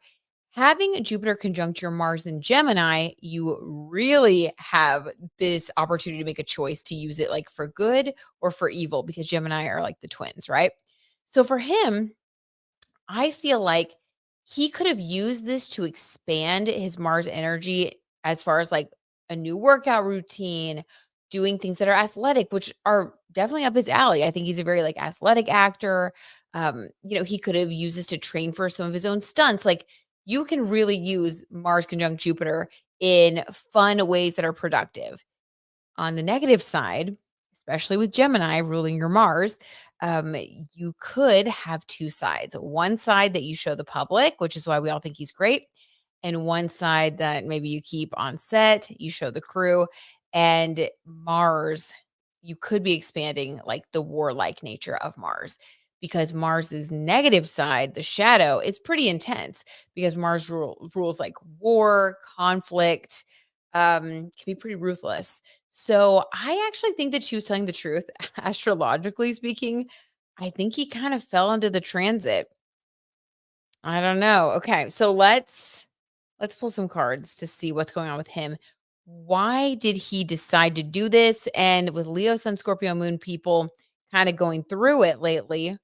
Having Jupiter conjunct your Mars in Gemini, you really have this opportunity to make a choice to use it like for good or for evil because Gemini are like the twins, right? So for him, I feel like he could have used this to expand his Mars energy as far as like a new workout routine, doing things that are athletic, which are definitely up his alley. I think he's a very like athletic actor. He could have used this to train for some of his own stunts. Like you can really use Mars conjunct Jupiter in fun ways that are productive. On the negative side, especially with Gemini ruling your Mars, you could have two sides. One side that you show the public, which is why we all think he's great, and one side that maybe you keep on set, you show the crew, and Mars, you could be expanding like the warlike nature of Mars because Mars's negative side, the shadow, is pretty intense because Mars rules like war, conflict, can be pretty ruthless. So I actually think that she was telling the truth. Astrologically speaking, I think he kind of fell into the transit. I don't know. Okay, so let's pull some cards to see what's going on with him. Why did he decide to do this? And with Leo, Sun, Scorpio, Moon people kind of going through it lately,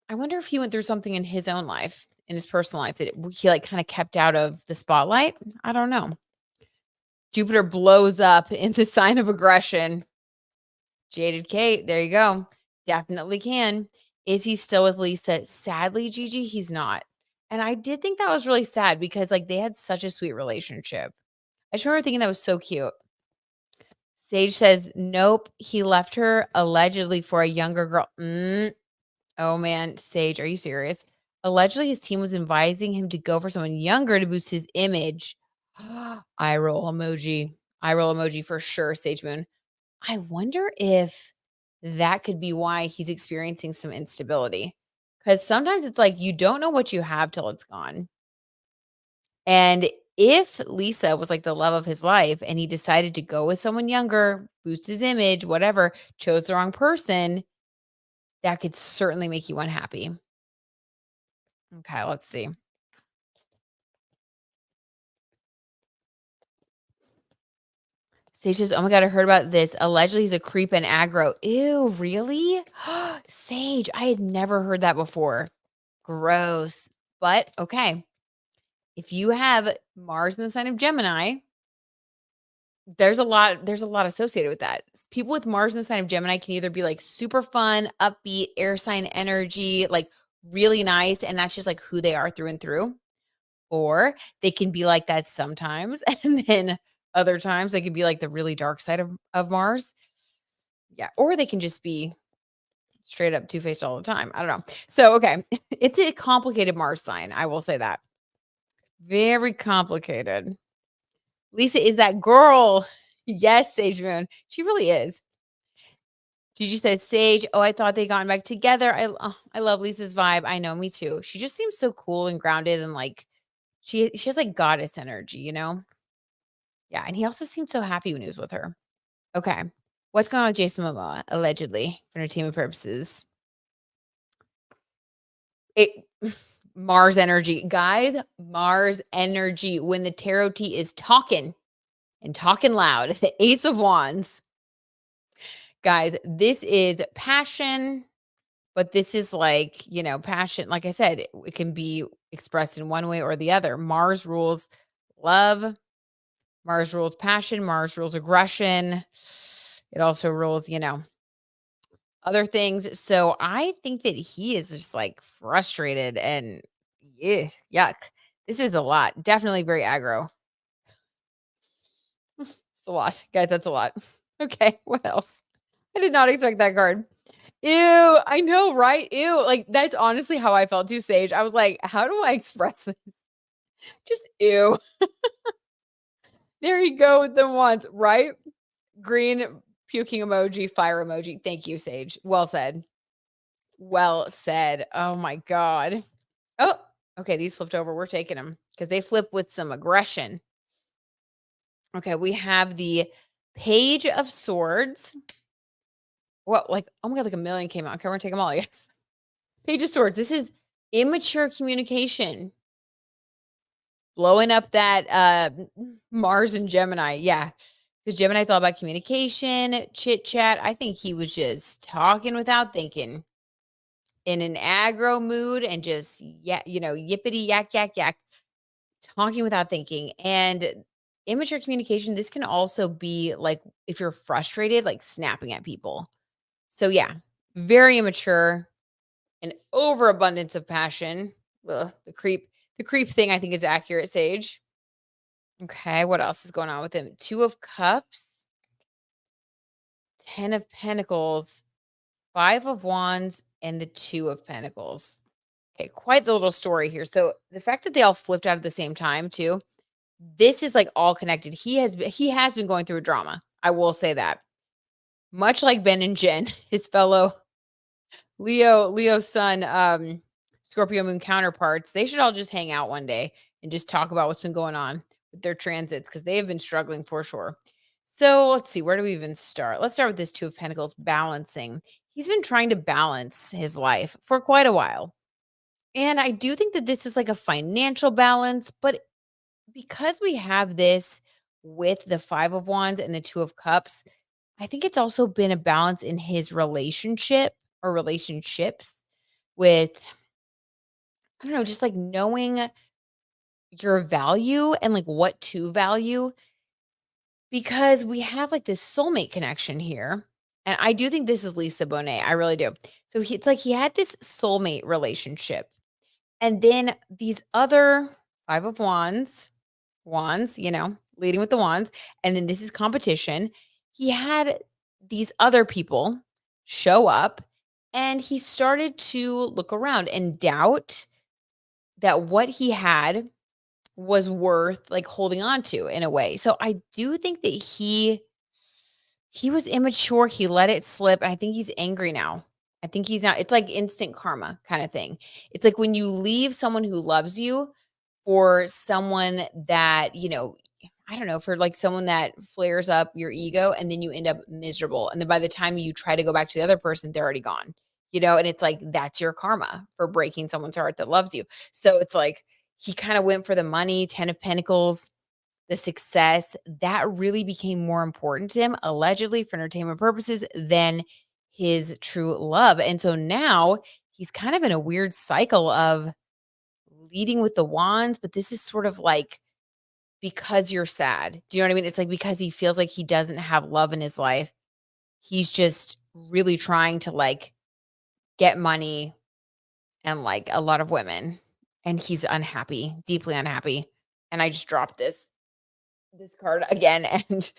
I wonder if he went through something in his own life, in his personal life, that he like kind of kept out of the spotlight. I don't know. Jupiter blows up in the sign of aggression. Jaded Kate, there you go. Definitely can. Is he still with Lisa? Sadly, Gigi, he's not. And I did think that was really sad because like they had such a sweet relationship. I just remember thinking that was so cute. Sage says, nope, he left her allegedly for a younger girl. Oh man, Sage, are you serious? Allegedly, his team was advising him to go for someone younger to boost his image. Eye roll emoji. Eye roll emoji for sure, Sage Moon. I wonder if that could be why he's experiencing some instability. Because sometimes it's like you don't know what you have till it's gone. And if Lisa was like the love of his life and he decided to go with someone younger, boost his image, whatever, chose the wrong person, that could certainly make you unhappy. Okay, let's see. Sage says, "Oh my god, I heard about this. Allegedly, he's a creep and aggro." Ew, really? Sage, I had never heard that before. Gross. But okay, if you have Mars in the sign of Gemini, there's a lot associated with that. People with Mars in the sign of Gemini can either be like super fun, upbeat, air sign energy, like really nice, and that's just like who they are through and through. Or they can be like that sometimes, and then other times they can be like the really dark side of Mars. Yeah, or they can just be straight up two-faced all the time. I don't know. So, okay, it's a complicated Mars sign, I will say that. Very complicated. Lisa is that girl. Yes, Sage Moon. She really is. Gigi says, Sage, oh, I thought they gotten back together. I love Lisa's vibe. I know, me too. She just seems so cool and grounded and like she has like goddess energy, you know? Yeah, and he also seemed so happy when he was with her. Okay. What's going on with Jason Momoa, allegedly, for entertainment purposes? It Mars energy. Guys, Mars energy. When the tarot tea is talking and talking loud, the Ace of Wands. Guys, this is passion, but this is like, passion. Like I said, it can be expressed in one way or the other. Mars rules love, Mars rules passion, Mars rules aggression. It also rules, other things. So I think that he is just like frustrated and yuck. This is a lot. Definitely very aggro. It's a lot. Guys, that's a lot. Okay, what else? I did not expect that card. Ew, I know, right? Ew, like that's honestly how I felt too, Sage. I was like, how do I express this? Just ew. There you go with them once, right? Green puking emoji, fire emoji. Thank you, Sage. Well said. Well said. Oh my God. Oh, okay. These flipped over. We're taking them because they flip with some aggression. Okay. We have the Page of Swords. Well, like, oh my God, like a million came out. Okay. We're going to take them all. Yes. Page of Swords. This is immature communication. Blowing up that Mars and Gemini. Yeah. Because Gemini's all about communication, chit chat. I think he was just talking without thinking in an aggro mood and just, yeah, yippity yak, yak, yak, talking without thinking. And immature communication, this can also be like if you're frustrated, like snapping at people. So, yeah, very immature, an overabundance of passion. Ugh, the creep thing I think is accurate, Sage. Okay, what else is going on with him? Two of Cups, 10 of Pentacles, 5 of Wands, and the 2 of Pentacles. Okay, quite the little story here. So the fact that they all flipped out at the same time too, this is like all connected. He has been going through a drama. I will say that. Much like Ben and Jen, his fellow Leo sun, Scorpio moon counterparts, they should all just hang out one day and just talk about what's been going on with their transits because they have been struggling for sure. So let's see, where do we even start? Let's start with this Two of Pentacles balancing. He's been trying to balance his life for quite a while. And I do think that this is like a financial balance, but because we have this with the Five of Wands and the Two of Cups, I think it's also been a balance in his relationship or relationships with, I don't know, just like knowing your value and like what to value because we have like this soulmate connection here. And I do think this is Lisa Bonet. I really do. So it's like he had this soulmate relationship. And then these other Five of Wands, leading with the wands. And then this is competition. He had these other people show up and he started to look around and doubt that what he had was worth like holding on to in a way. So I do think that he was immature, he let it slip, and I think he's angry now. I think he's not, it's like instant karma kind of thing. It's like when you leave someone who loves you for someone that, I don't know, for like someone that flares up your ego and then you end up miserable. And then by the time you try to go back to the other person, they're already gone, and it's like that's your karma for breaking someone's heart that loves you. So it's like he kind of went for the money, 10 of Pentacles, the success that really became more important to him, allegedly for entertainment purposes, than his true love. And so now he's kind of in a weird cycle of leading with the wands, but this is sort of like because you're sad. Do you know what I mean? It's like because he feels like he doesn't have love in his life. He's just really trying to like get money and like a lot of women. And he's unhappy, deeply unhappy. And I just dropped this card again and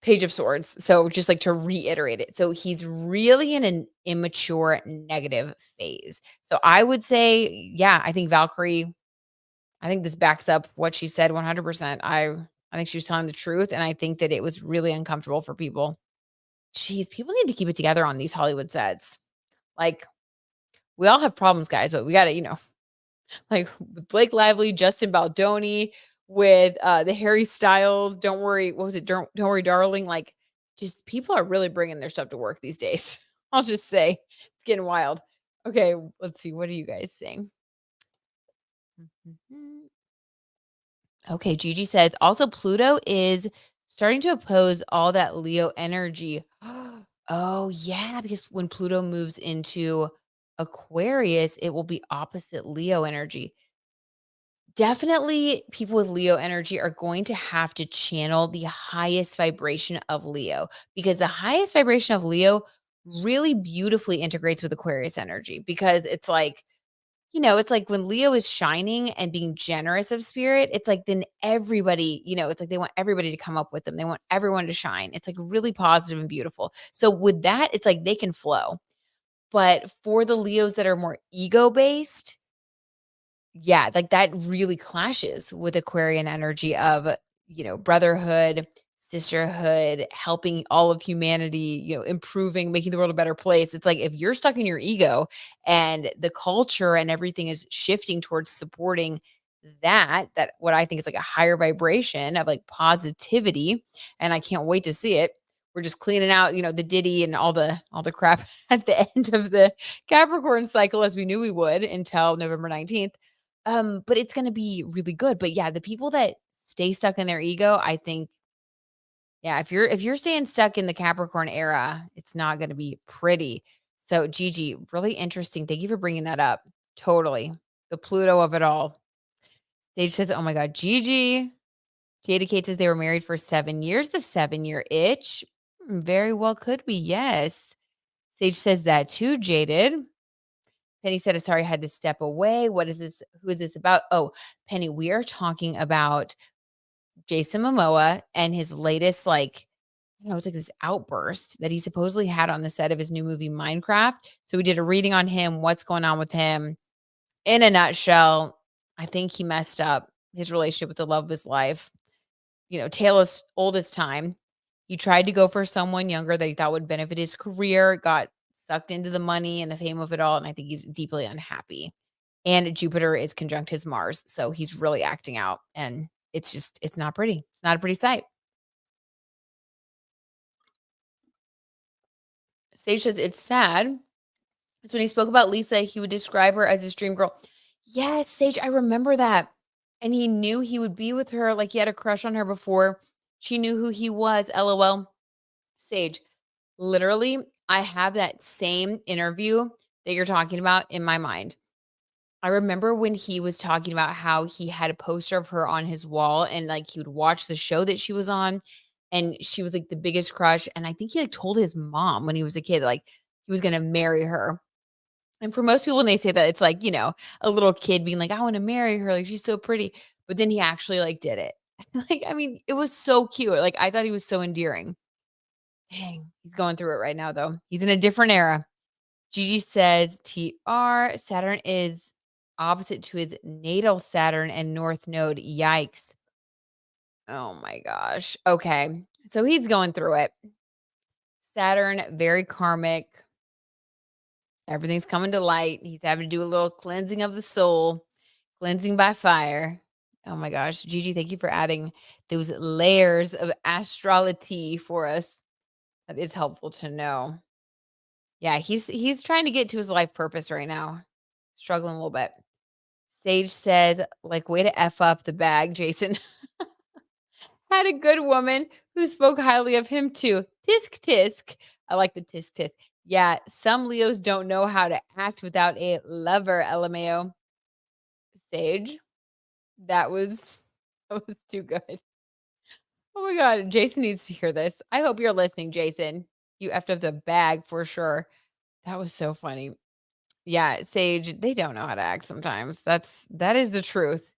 Page of Swords. So just like to reiterate it. So he's really in an immature negative phase. So I would say, yeah, I think Valkyrie, I think this backs up what she said 100%. I think she was telling the truth and I think that it was really uncomfortable for people. Jeez, people need to keep it together on these Hollywood sets. Like we all have problems, guys, but we got to, like with Blake Lively, Justin Baldoni, with the Harry Styles, don't worry, what was it? Don't worry, darling. Like, just people are really bringing their stuff to work these days. I'll just say it's getting wild. Okay, let's see. What are you guys saying? Mhm. Okay, Gigi says also Pluto is starting to oppose all that Leo energy. Oh, yeah, because when Pluto moves into Aquarius, it will be opposite Leo energy. Definitely people with Leo energy are going to have to channel the highest vibration of Leo because the highest vibration of Leo really beautifully integrates with Aquarius energy because it's like when Leo is shining and being generous of spirit, it's like then everybody, it's like they want everybody to come up with them. They want everyone to shine. It's like really positive and beautiful. So with that, it's like they can flow. But for the Leos that are more ego based, yeah, like that really clashes with Aquarian energy of, brotherhood, sisterhood, helping all of humanity, improving, making the world a better place. It's like if you're stuck in your ego and the culture and everything is shifting towards supporting that what I think is like a higher vibration of like positivity, and I can't wait to see it. We're just cleaning out, the Diddy and all the crap at the end of the Capricorn cycle as we knew we would until November 19th. But it's gonna be really good. But yeah, the people that stay stuck in their ego, I think, yeah, if you're staying stuck in the Capricorn era, it's not gonna be pretty. So Gigi, really interesting. Thank you for bringing that up. Totally. The Pluto of it all. They just says, oh my God, Gigi. Jada Kate says they were married for 7 years. The 7-year itch. Very well could be. Yes. Sage says that too, Jaded. Penny said, sorry, I had to step away. What is this? Who is this about? Oh, Penny, we are talking about Jason Momoa and his latest, like, I don't know, it's like this outburst that he supposedly had on the set of his new movie, Minecraft. So we did a reading on him, what's going on with him. In a nutshell, I think he messed up his relationship with the love of his life. Tale as old as time. He tried to go for someone younger that he thought would benefit his career, got sucked into the money and the fame of it all, and I think he's deeply unhappy. And Jupiter is conjunct his Mars, so he's really acting out, and it's not pretty. It's not a pretty sight. Sage says it's sad. So when he spoke about Lisa, he would describe her as his dream girl. Yes, Sage, I remember that. And he knew he would be with her, like he had a crush on her before she knew who he was. LOL. Sage, literally, I have that same interview that you're talking about in my mind. I remember when he was talking about how he had a poster of her on his wall and like he would watch the show that she was on and she was like the biggest crush. And I think he like told his mom when he was a kid, like he was going to marry her. And for most people, when they say that, it's like, a little kid being like, I want to marry her. Like, she's so pretty. But then he actually like did it. Like, I mean, it was so cute. Like, I thought he was so endearing. Dang, he's going through it right now, though. He's in a different era. Gigi says TR Saturn is opposite to his natal Saturn and North Node. Yikes. Oh my gosh. Okay. So he's going through it. Saturn, very karmic. Everything's coming to light. He's having to do a little cleansing of the soul, cleansing by fire. Oh my gosh. Gigi, thank you for adding those layers of astrology for us. That is helpful to know. Yeah, he's trying to get to his life purpose right now. Struggling a little bit. Sage says, like, way to F up the bag, Jason. Had a good woman who spoke highly of him too. Tisk tisk. I like the tisk tisk. Yeah, some Leos don't know how to act without a lover, LMAO. Sage, that was that was too good. Oh my god, Jason needs to hear this. I hope you're listening, Jason. You effed up the bag for sure. That was so funny. Yeah, Sage, they don't know how to act sometimes. That is the truth.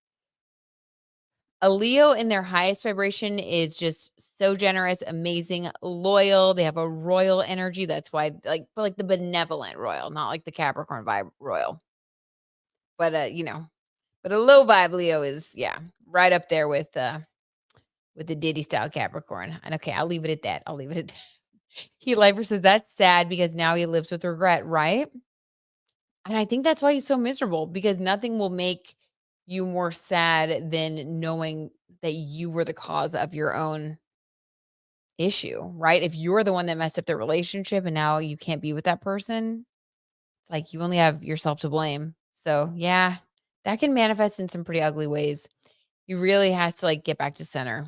A Leo in their highest vibration is just so generous, amazing, loyal. They have a royal energy. That's why, like the benevolent royal, not like the Capricorn vibe royal. But but a low vibe Leo is right up there with the Diddy style Capricorn. And okay, I'll leave it at that. I'll leave it at that. He Lifer says that's sad because now he lives with regret, right? And I think that's why he's so miserable because nothing will make you more sad than knowing that you were the cause of your own issue, right? If you're the one that messed up the relationship and now you can't be with that person, it's like you only have yourself to blame. So, yeah, that can manifest in some pretty ugly ways. You really has to like get back to center.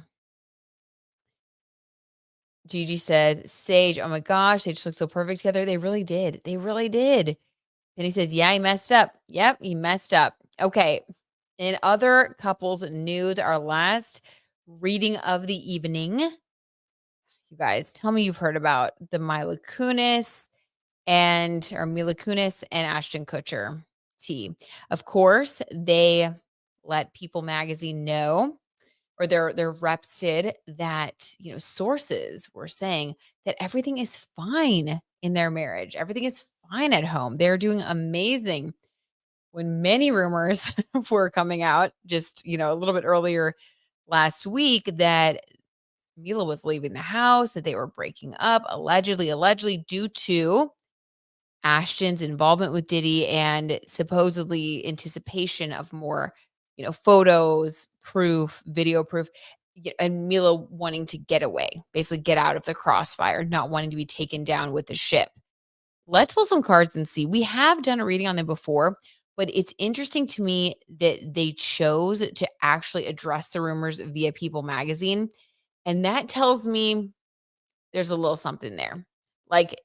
Gigi says, Sage, oh my gosh, they just look so perfect together. They really did. They really did. And he says, yeah, he messed up. Yep, he messed up. Okay. In other couples news, our last reading of the evening. You guys, tell me you've heard about the Mila Kunis and Ashton Kutcher tea. Of course, they let People Magazine know, or their reps did, that sources were saying that everything is fine in their marriage. Everything is fine at home. They're doing amazing. When many rumors were coming out just, a little bit earlier last week that Mila was leaving the house, that they were breaking up, allegedly due to Ashton's involvement with Diddy and supposedly anticipation of more, photos, proof, video proof, and Mila wanting to get away, basically get out of the crossfire, not wanting to be taken down with the ship. Let's pull some cards and see. We have done a reading on them before, but it's interesting to me that they chose to actually address the rumors via People Magazine. And that tells me there's a little something there. Like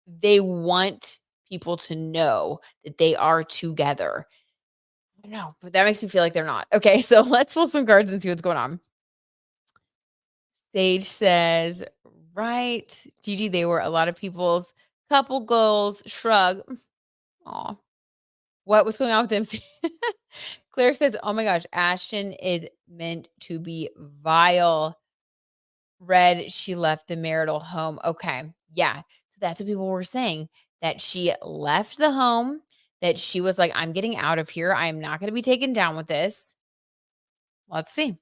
they want people to know that they are together. I don't know, but that makes me feel like they're not. Okay, so let's pull some cards and see what's going on. Sage says, right, Gigi, they were a lot of people's couple goals. Shrug. Aw. What was going on with them? Claire says, oh my gosh, Ashton is meant to be vile. Red, she left the marital home. Okay. Yeah. So that's what people were saying, that she left the home, that she was like, I'm getting out of here. I am not going to be taken down with this. Let's see.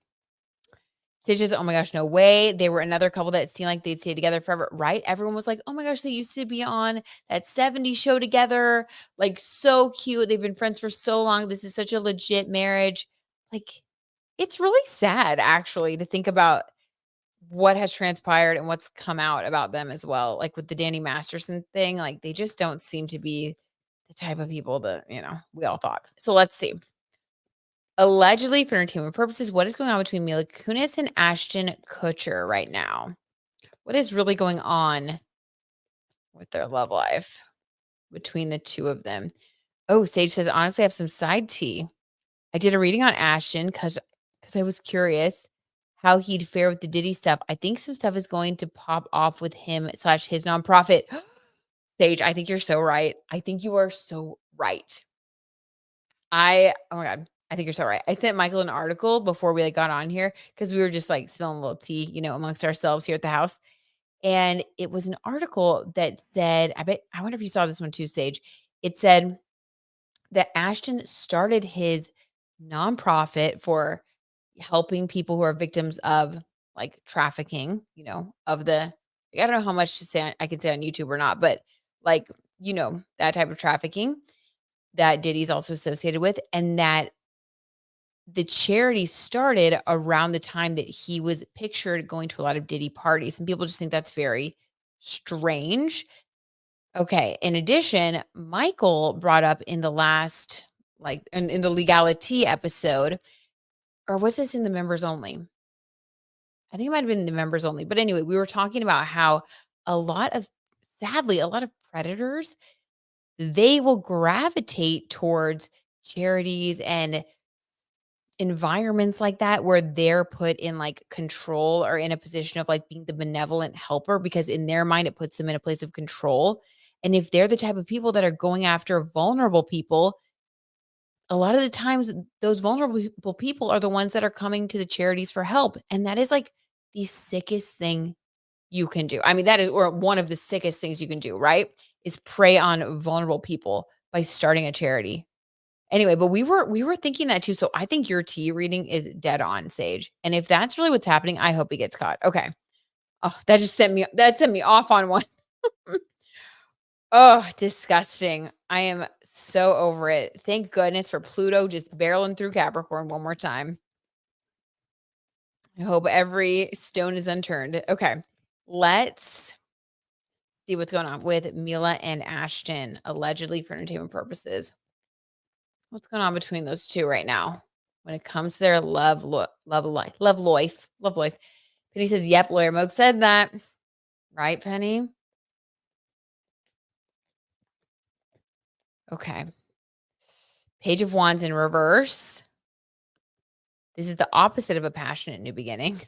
Stitches, oh my gosh, no way. They were another couple that seemed like they'd stay together forever, right? Everyone was like, oh my gosh, they used to be on that 70s show together. Like, so cute. They've been friends for so long. This is such a legit marriage. Like, It's really sad actually to think about what has transpired and what's come out about them as well. Like with the Danny Masterson thing, like they just don't seem to be the type of people that, we all thought. So let's see. Allegedly for entertainment purposes, what is going on between Mila Kunis and Ashton Kutcher right now? What is really going on with their love life between the two of them? Oh, Sage says, honestly, I have some side tea. I did a reading on Ashton because I was curious how he'd fare with the Diddy stuff. I think some stuff is going to pop off with him slash his nonprofit. Sage, I think you're so right. I think you are so right. Oh my God, I think you're so right. I sent Michael an article before we got on here because we were just like spilling a little tea, amongst ourselves here at the house. And it was an article that said, I wonder if you saw this one too, Sage. It said that Ashton started his nonprofit for helping people who are victims of like trafficking, of I don't know how much to say I can say on YouTube or not, but like, that type of trafficking that Diddy's also associated with, and that the charity started around the time that he was pictured going to a lot of Diddy parties, and people just think that's very strange. Okay, in addition, Michael brought up in the last, like, in the legality episode, or was this in the members only? I think it might have been the members only, but anyway, we were talking about how a lot of sadly, a lot of predators, they will gravitate towards charities and environments like that where they're put in like control or in a position of like being the benevolent helper because in their mind it puts them in a place of control. And if they're the type of people that are going after vulnerable people, a lot of the times those vulnerable people are the ones that are coming to the charities for help. And that is like the sickest thing you can do. I mean, that is or one of the sickest things you can do, right? Is prey on vulnerable people by starting a charity. Anyway, but we were thinking that too. So I think your tea reading is dead on, Sage. And if that's really what's happening, I hope he gets caught. Okay. Oh, that sent me off on one. Oh, disgusting. I am so over it. Thank goodness for Pluto just barreling through Capricorn one more time. I hope every stone is unturned. Okay. Let's see what's going on with Mila and Ashton, allegedly for entertainment purposes. What's going on between those two right now when it comes to their love life? Penny says, "Yep, Lawyer Moke said that." Right, Penny? Okay. Page of Wands in reverse. This is the opposite of a passionate new beginning.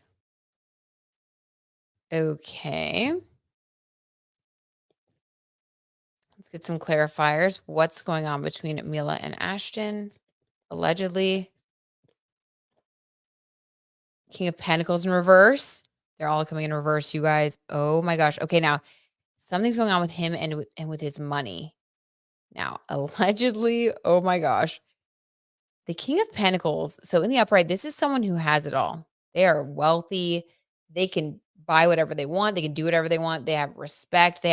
Okay. Let's get some clarifiers. What's going on between Mila and Ashton? Allegedly. King of Pentacles in reverse. They're all coming in reverse, you guys. Oh my gosh. Okay, now something's going on with him and with his money. Now, allegedly, oh my gosh, the King of Pentacles. So in the upright, this is someone who has it all. They are wealthy. They can buy whatever they want. They can do whatever they want. They have respect.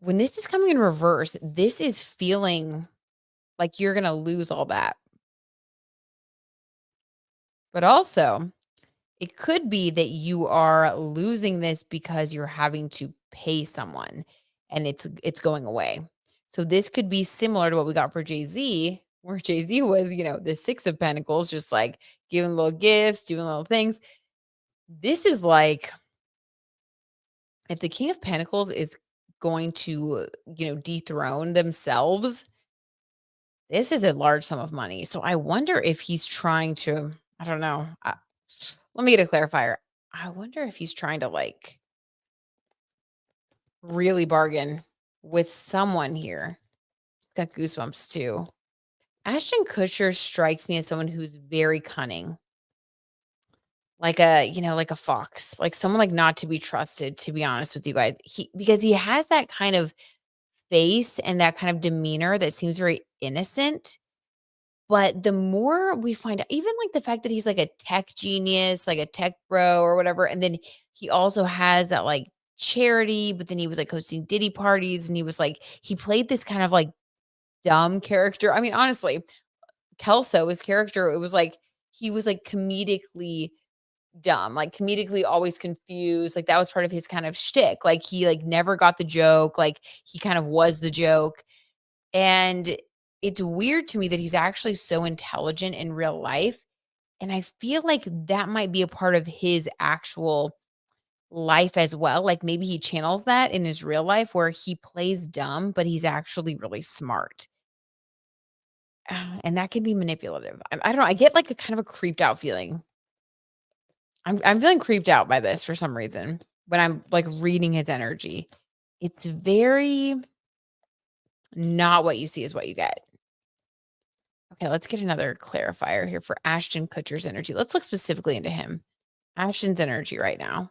When this is coming in reverse, this is feeling like you're going to lose all that. But also, it could be that you are losing this because you're having to pay someone and it's going away. So this could be similar to what we got for Jay-Z, where Jay-Z was, the 6 of Pentacles, just like giving little gifts, doing little things. This is like if the King of Pentacles is going to, dethrone themselves, this is a large sum of money. So I wonder if he's trying to, I don't know. Let me get a clarifier. I wonder if he's trying to like really bargain with someone here. Got goosebumps too. Ashton Kutcher strikes me as someone who's very cunning. Like a fox, like someone like not to be trusted, to be honest with you guys. Because he has that kind of face and that kind of demeanor that seems very innocent. But the more we find out, even like the fact that he's like a tech genius, like a tech bro or whatever, and then he also has that like charity, but then he was like hosting Diddy parties and he was like, he played this kind of like dumb character. I mean, honestly, Kelso, his character, it was like he was like comedically dumb, like comedically always confused. Like that was part of his kind of shtick. Like he like never got the joke. Like he kind of was the joke. And it's weird to me that he's actually so intelligent in real life. And I feel like that might be a part of his actual life as well. Like maybe he channels that in his real life where he plays dumb, but he's actually really smart. And that can be manipulative. I don't know. I get like a kind of a creeped out feeling. I'm feeling creeped out by this for some reason when I'm like reading his energy. It's very not what you see is what you get. Okay, let's get another clarifier here for Ashton Kutcher's energy. Let's look specifically into him. Ashton's energy right now.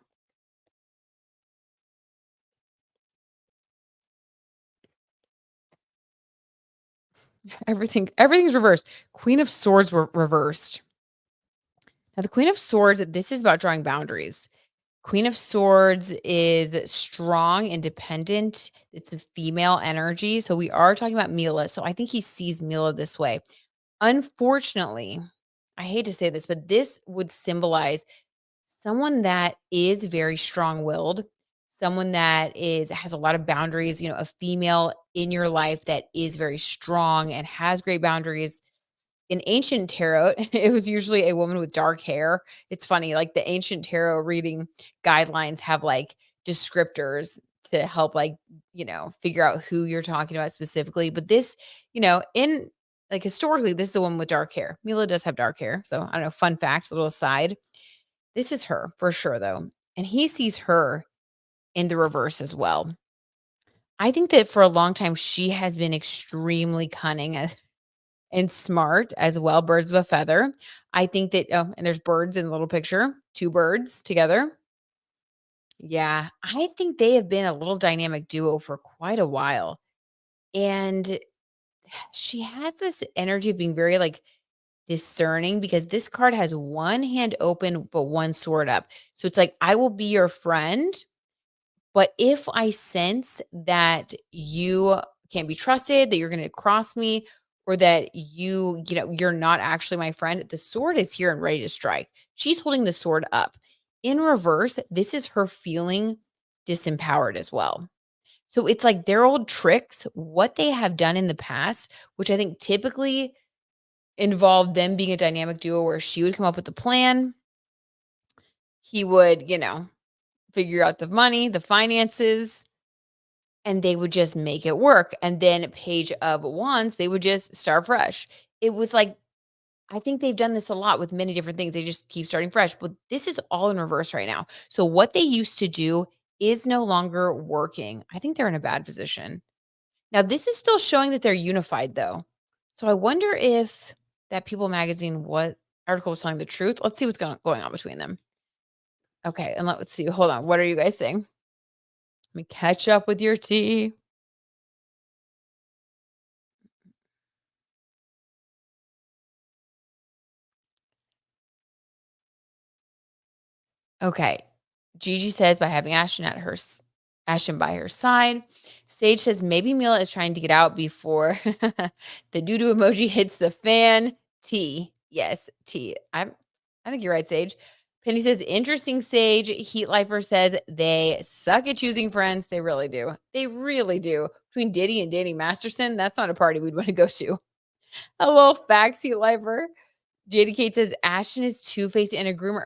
Everything's reversed. Queen of Swords were reversed. Now the Queen of Swords, this is about drawing boundaries. Queen of Swords is strong, independent. It's a female energy. So we are talking about Mila. So I think he sees Mila this way. Unfortunately, I hate to say this, but this would symbolize someone that is very strong-willed, someone that has a lot of boundaries, a female in your life that is very strong and has great boundaries. In ancient tarot, it was usually a woman with dark hair. It's funny, like the ancient tarot reading guidelines have like descriptors to help figure out who you're talking about specifically. But this, in like historically, this is the woman with dark hair. Mila does have dark hair. So I don't know, fun fact, little aside. This is her for sure though. And he sees her in the reverse as well. I think that for a long time, she has been extremely cunning and smart as well, birds of a feather. I think that and there's birds in the little picture, 2 birds together. Yeah, I think they have been a little dynamic duo for quite a while. And she has this energy of being very like discerning because this card has one hand open but one sword up. So it's like I will be your friend, but if I sense that you can't be trusted, that you're going to cross me, or that you're not actually my friend, the sword is here and ready to strike. She's holding the sword up. In reverse, this is her feeling disempowered as well. So it's like their old tricks, what they have done in the past, which I think typically involved them being a dynamic duo where she would come up with the plan. He would, figure out the money, the finances, and they would just make it work. And then Page of Wands, they would just start fresh. It was like, I think they've done this a lot with many different things. They just keep starting fresh, but this is all in reverse right now. So what they used to do is no longer working. I think they're in a bad position. Now, this is still showing that they're unified though. So I wonder if that People magazine, what article was telling the truth. Let's see what's going on between them. Okay. And let's see. Hold on. What are you guys saying? Let me catch up with your tea. Okay. Gigi says by having Ashton by her side. Sage says maybe Mila is trying to get out before the doo-doo emoji hits the fan. T. Yes, T. I think you're right, Sage. Penny says, interesting, Sage. Heat Lifer says they suck at choosing friends. They really do. They really do. Between Diddy and Danny Masterson, that's not a party we'd want to go to. A little facts, Heat Lifer. JD Kate says Ashton is two-faced and a groomer.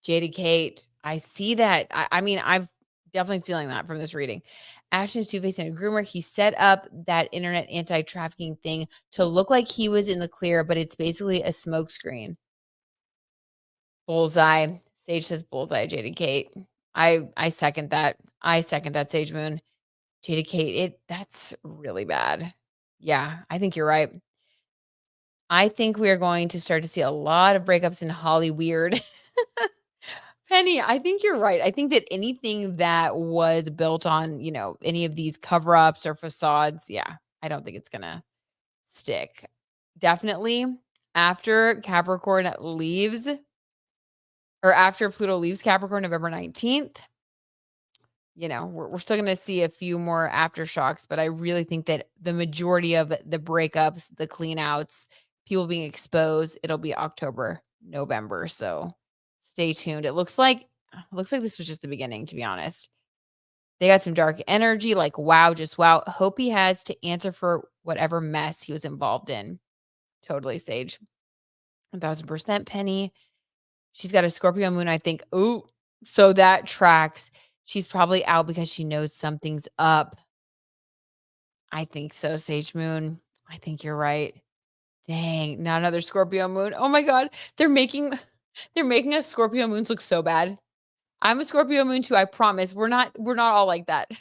JD Kate, I see that. I mean, I've definitely feeling that from this reading. Ashton is two-faced and a groomer. He set up that internet anti-trafficking thing to look like he was in the clear, but it's basically a smokescreen. Bullseye. Sage says bullseye, JD Kate. I second that. I second that, Sage Moon. JD Kate, that's really bad. Yeah, I think you're right. I think we are going to start to see a lot of breakups in Hollyweird. Penny, I think you're right. I think that anything that was built on, any of these cover-ups or facades, yeah, I don't think it's gonna stick. Definitely after Capricorn leaves or after Pluto leaves Capricorn November 19th, we're still gonna see a few more aftershocks, but I really think that the majority of the breakups, the clean outs, people being exposed, it'll be October November. So stay tuned. It looks like this was just the beginning, to be honest. They got some dark energy, like wow, just wow. Hope he has to answer for whatever mess he was involved in. Totally, Sage. 1000% Penny. She's got a Scorpio moon, I think. Ooh, so that tracks. She's probably out because she knows something's up. I think so, Sage Moon. I think you're right. Dang, not another Scorpio moon. Oh my god, they're making they're making us Scorpio moons look so bad. I'm a Scorpio moon too, I promise. We're not all like that.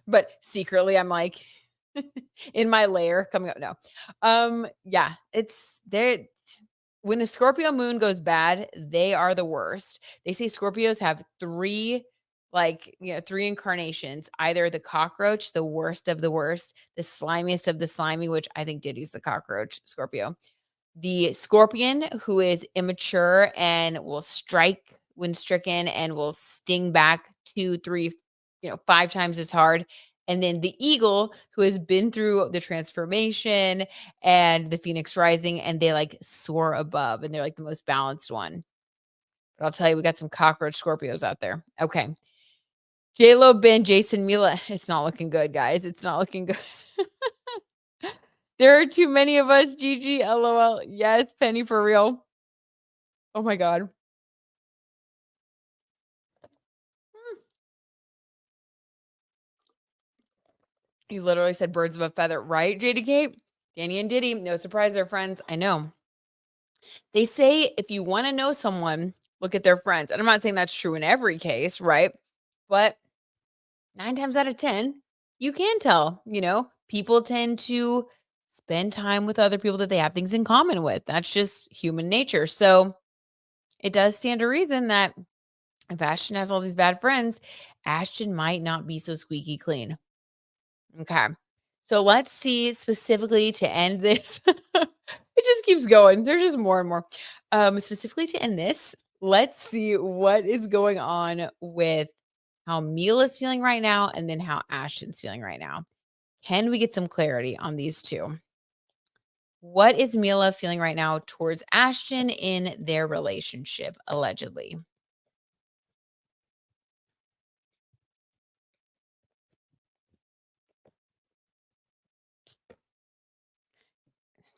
But secretly I'm like in my lair coming up. No. Yeah, it's there. When a Scorpio moon goes bad, they are the worst. They say Scorpios have three, like, three incarnations, either the cockroach, the worst of the worst, the slimiest of the slimy, which I think Diddy's the cockroach, Scorpio, the scorpion, who is immature and will strike when stricken and will sting back 2, 3, 5 times as hard. And then the eagle, who has been through the transformation and the phoenix rising, and they like soar above, and they're like the most balanced one. But I'll tell you, we got some cockroach Scorpios out there. Okay. J-Lo, Ben, Jason, Mila. It's not looking good, guys. It's not looking good. There are too many of us. GG, LOL. Yes, Penny, for real. Oh my God. Mm. He literally said birds of a feather, right, JDK? Danny and Diddy. No surprise, they're friends. I know. They say if you want to know someone, look at their friends. And I'm not saying that's true in every case, right? But 9 times out of 10, you can tell, people tend to spend time with other people that they have things in common with. That's just human nature. So it does stand to reason that if Ashton has all these bad friends, Ashton might not be so squeaky clean. Okay. So let's see specifically to end this. It just keeps going. There's just more and more. Specifically to end this, let's see what is going on with how Mila's feeling right now and then how Ashton's feeling right now. Can we get some clarity on these two? What is Mila feeling right now towards Ashton in their relationship, allegedly?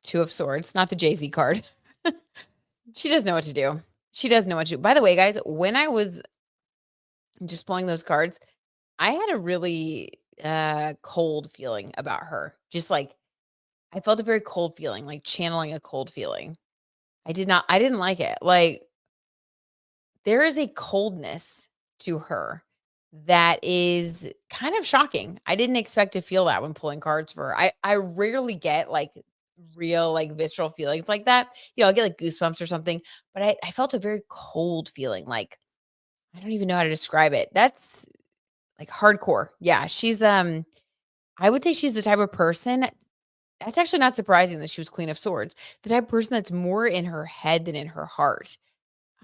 Two of Swords, not the Jay-Z card. She does know what to do. She does know what to do. By the way, guys, when I was just pulling those cards, I had a really cold feeling about her. Just like I felt a very cold feeling, like channeling a cold feeling. I didn't like it. Like there is a coldness to her that is kind of shocking. I didn't expect to feel that when pulling cards for her. I rarely get like real like visceral feelings like that. I'll get like goosebumps or something, but I felt a very cold feeling. Like I don't even know how to describe it. That's like hardcore. Yeah, she's I would say she's the type of person. That's actually not surprising that she was Queen of Swords. The type of person that's more in her head than in her heart.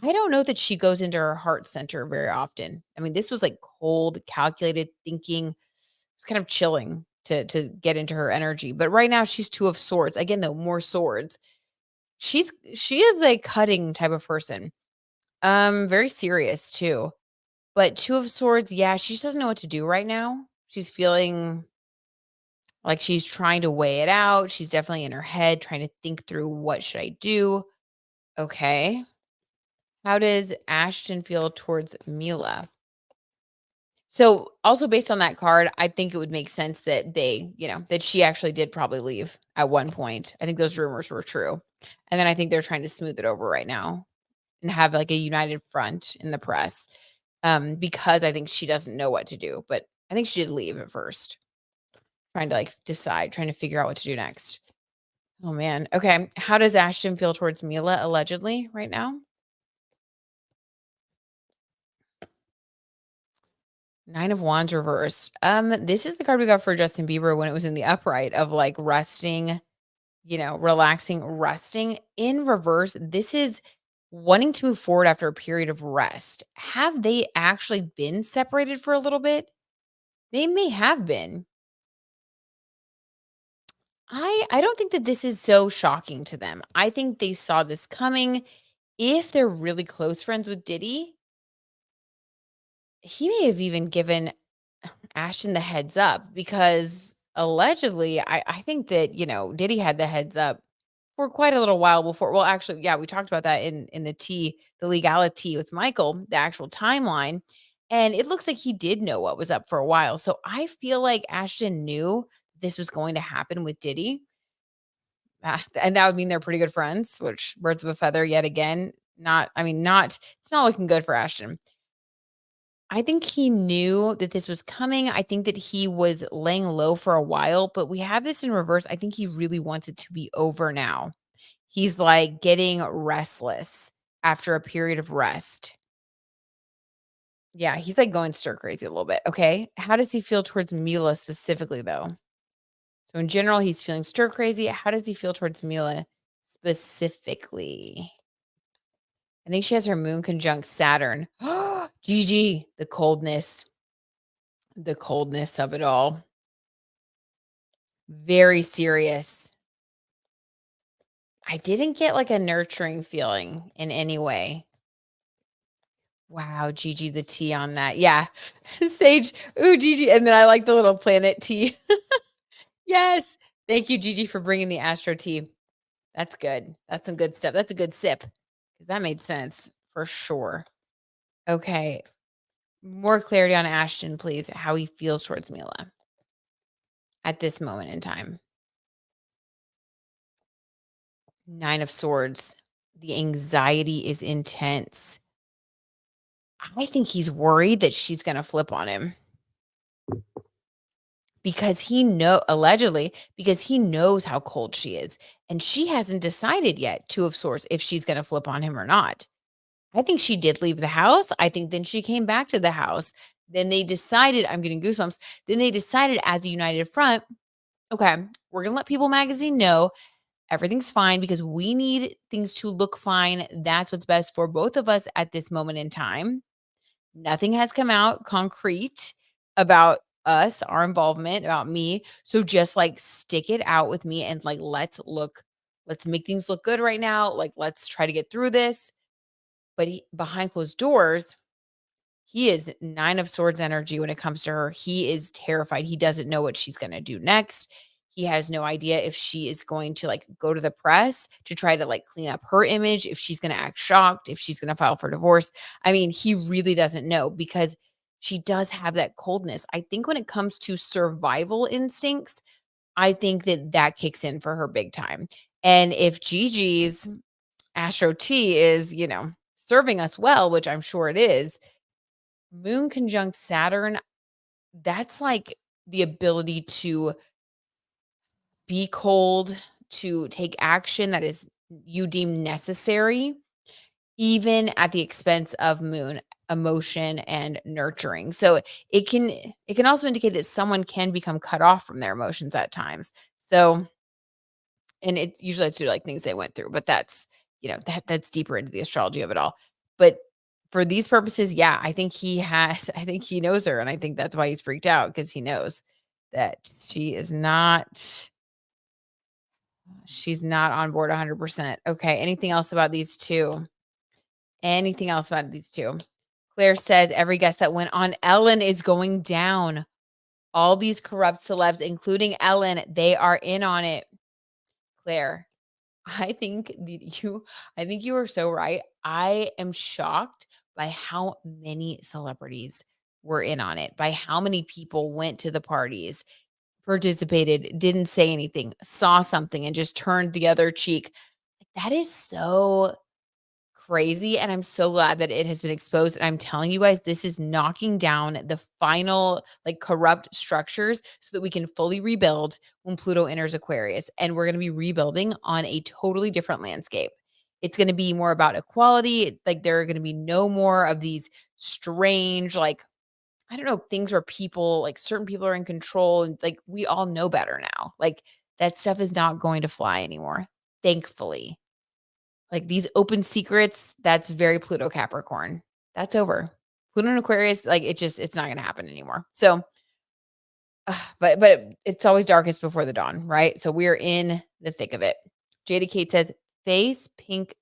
I don't know that she goes into her heart center very often. I mean, this was like cold, calculated thinking. It's kind of chilling to get into her energy. But right now she's two of swords. Again, though, more swords. She is a cutting type of person. Very serious too. But two of swords, yeah, she just doesn't know what to do right now. She's feeling like she's trying to weigh it out. She's definitely in her head trying to think through what should I do. Okay. How does Ashton feel towards Mila? So, also based on that card, I think it would make sense that that she actually did probably leave at one point. I think those rumors were true. And then I think they're trying to smooth it over right now and have like a united front in the press. Because I think she doesn't know what to do, but I think she did leave at first, trying to like decide, trying to figure out what to do next. Oh man. Okay. How does Ashton feel towards Mila allegedly right now? Nine of Wands reversed. This is the card we got for Justin Bieber when it was in the upright of like resting, relaxing, resting in reverse. This is wanting to move forward after a period of rest. Have they actually been separated for a little bit? They may have been. I don't think that this is so shocking to them. I think they saw this coming. if they're really close friends with Diddy, he may have even given Ashton the heads up because allegedly, I think that, Diddy had the heads up for quite a little while before. Well, actually, yeah, we talked about that in the legality with Michael, the actual timeline. And it looks like he did know what was up for a while. So I feel like Ashton knew this was going to happen with Diddy. And that would mean they're pretty good friends, which birds of a feather yet again. It's not looking good for Ashton. I think he knew that this was coming. I think that he was laying low for a while, but we have this in reverse. I think he really wants it to be over now. He's like getting restless after a period of rest. Yeah, he's like going stir crazy a little bit. Okay. How does he feel towards Mila specifically, though? So, in general, he's feeling stir crazy. How does he feel towards Mila specifically? I think she has her moon conjunct Saturn. Gigi, the coldness of it all. Very serious. I didn't get like a nurturing feeling in any way. Wow, Gigi, the T on that. Yeah. Sage. Ooh, Gigi. And then I like the little planet T. Yes. Thank you, Gigi, for bringing the Astro tea. That's good. That's some good stuff. That's a good sip because that made sense for sure. Okay. More clarity on Ashton, please. How he feels towards Mila at this moment in time. 9 of Swords. The anxiety is intense. I think he's worried that she's gonna flip on him because he knows how cold she is, and she hasn't decided yet, 2 of Swords, if she's gonna flip on him or not. I think she did leave the house. I think then she came back to the house. Then they decided I'm getting goosebumps. Then they decided as a united front, "Okay, we're gonna let People Magazine know everything's fine because we need things to look fine. That's what's best for both of us at this moment in time." Nothing has come out concrete about us, our involvement, about me. So just like stick it out with me and like let's make things look good right now. Like let's try to get through this. But behind closed doors, he is 9 of Swords energy when it comes to her. He is terrified. He doesn't know what she's going to do next. He has no idea if she is going to like go to the press to try to like clean up her image, if she's going to act shocked, if she's going to file for divorce. I mean, he really doesn't know because she does have that coldness. I think when it comes to survival instincts, I think that that kicks in for her big time. And if Gigi's Astro T is, serving us well, which I'm sure it is, Moon conjunct Saturn, that's like the ability to be cold, to take action that is you deem necessary, even at the expense of Moon emotion and nurturing. So it can also indicate that someone can become cut off from their emotions at times. So and it's due to like things they went through, but that's deeper into the astrology of it all. But for these purposes, yeah, I think he knows her, and I think that's why he's freaked out because he knows that she's not on board 100%. Okay, anything else about these two? Anything else about these two? Claire says every guest that went on Ellen is going down. All these corrupt celebs, including Ellen, they are in on it. Claire, I think I think you are so right. I am shocked by how many celebrities were in on it, by how many people went to the parties, participated, didn't say anything, saw something and just turned the other cheek. That is so crazy, and I'm so glad that it has been exposed, and I'm telling you guys, this is knocking down the final, like, corrupt structures so that we can fully rebuild when Pluto enters Aquarius, and we're gonna be rebuilding on a totally different landscape. It's gonna be more about equality, like, there are gonna be no more of these strange, like, I don't know, things where people like, certain people are in control, and, like, we all know better now. Like, that stuff is not going to fly anymore, thankfully. Like these open secrets, that's very Pluto Capricorn. That's over. Pluto and Aquarius, like it's not gonna happen anymore. So, but it's always darkest before the dawn, right? So we're in the thick of it. Jada Kate says, face pink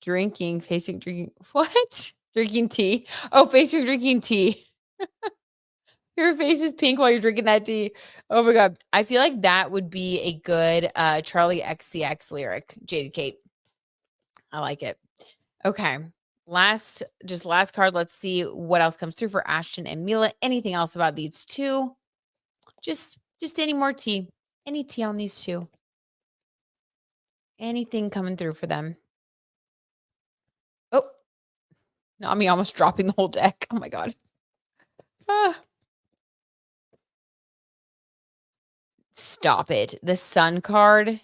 Drinking, facing drinking what? Drinking tea? Oh, facing drinking tea. Your face is pink while you're drinking that tea. Oh my god. I feel like that would be a good, Charlie XCX lyric, Jaded Kate. I like it. Okay. Last card. Let's see what else comes through for Ashton and Mila. Anything else about these two? Just any more tea. Any tea on these two? Anything coming through for them? Oh, no, me almost dropping the whole deck. Oh my god. Ah, stop it. The sun card.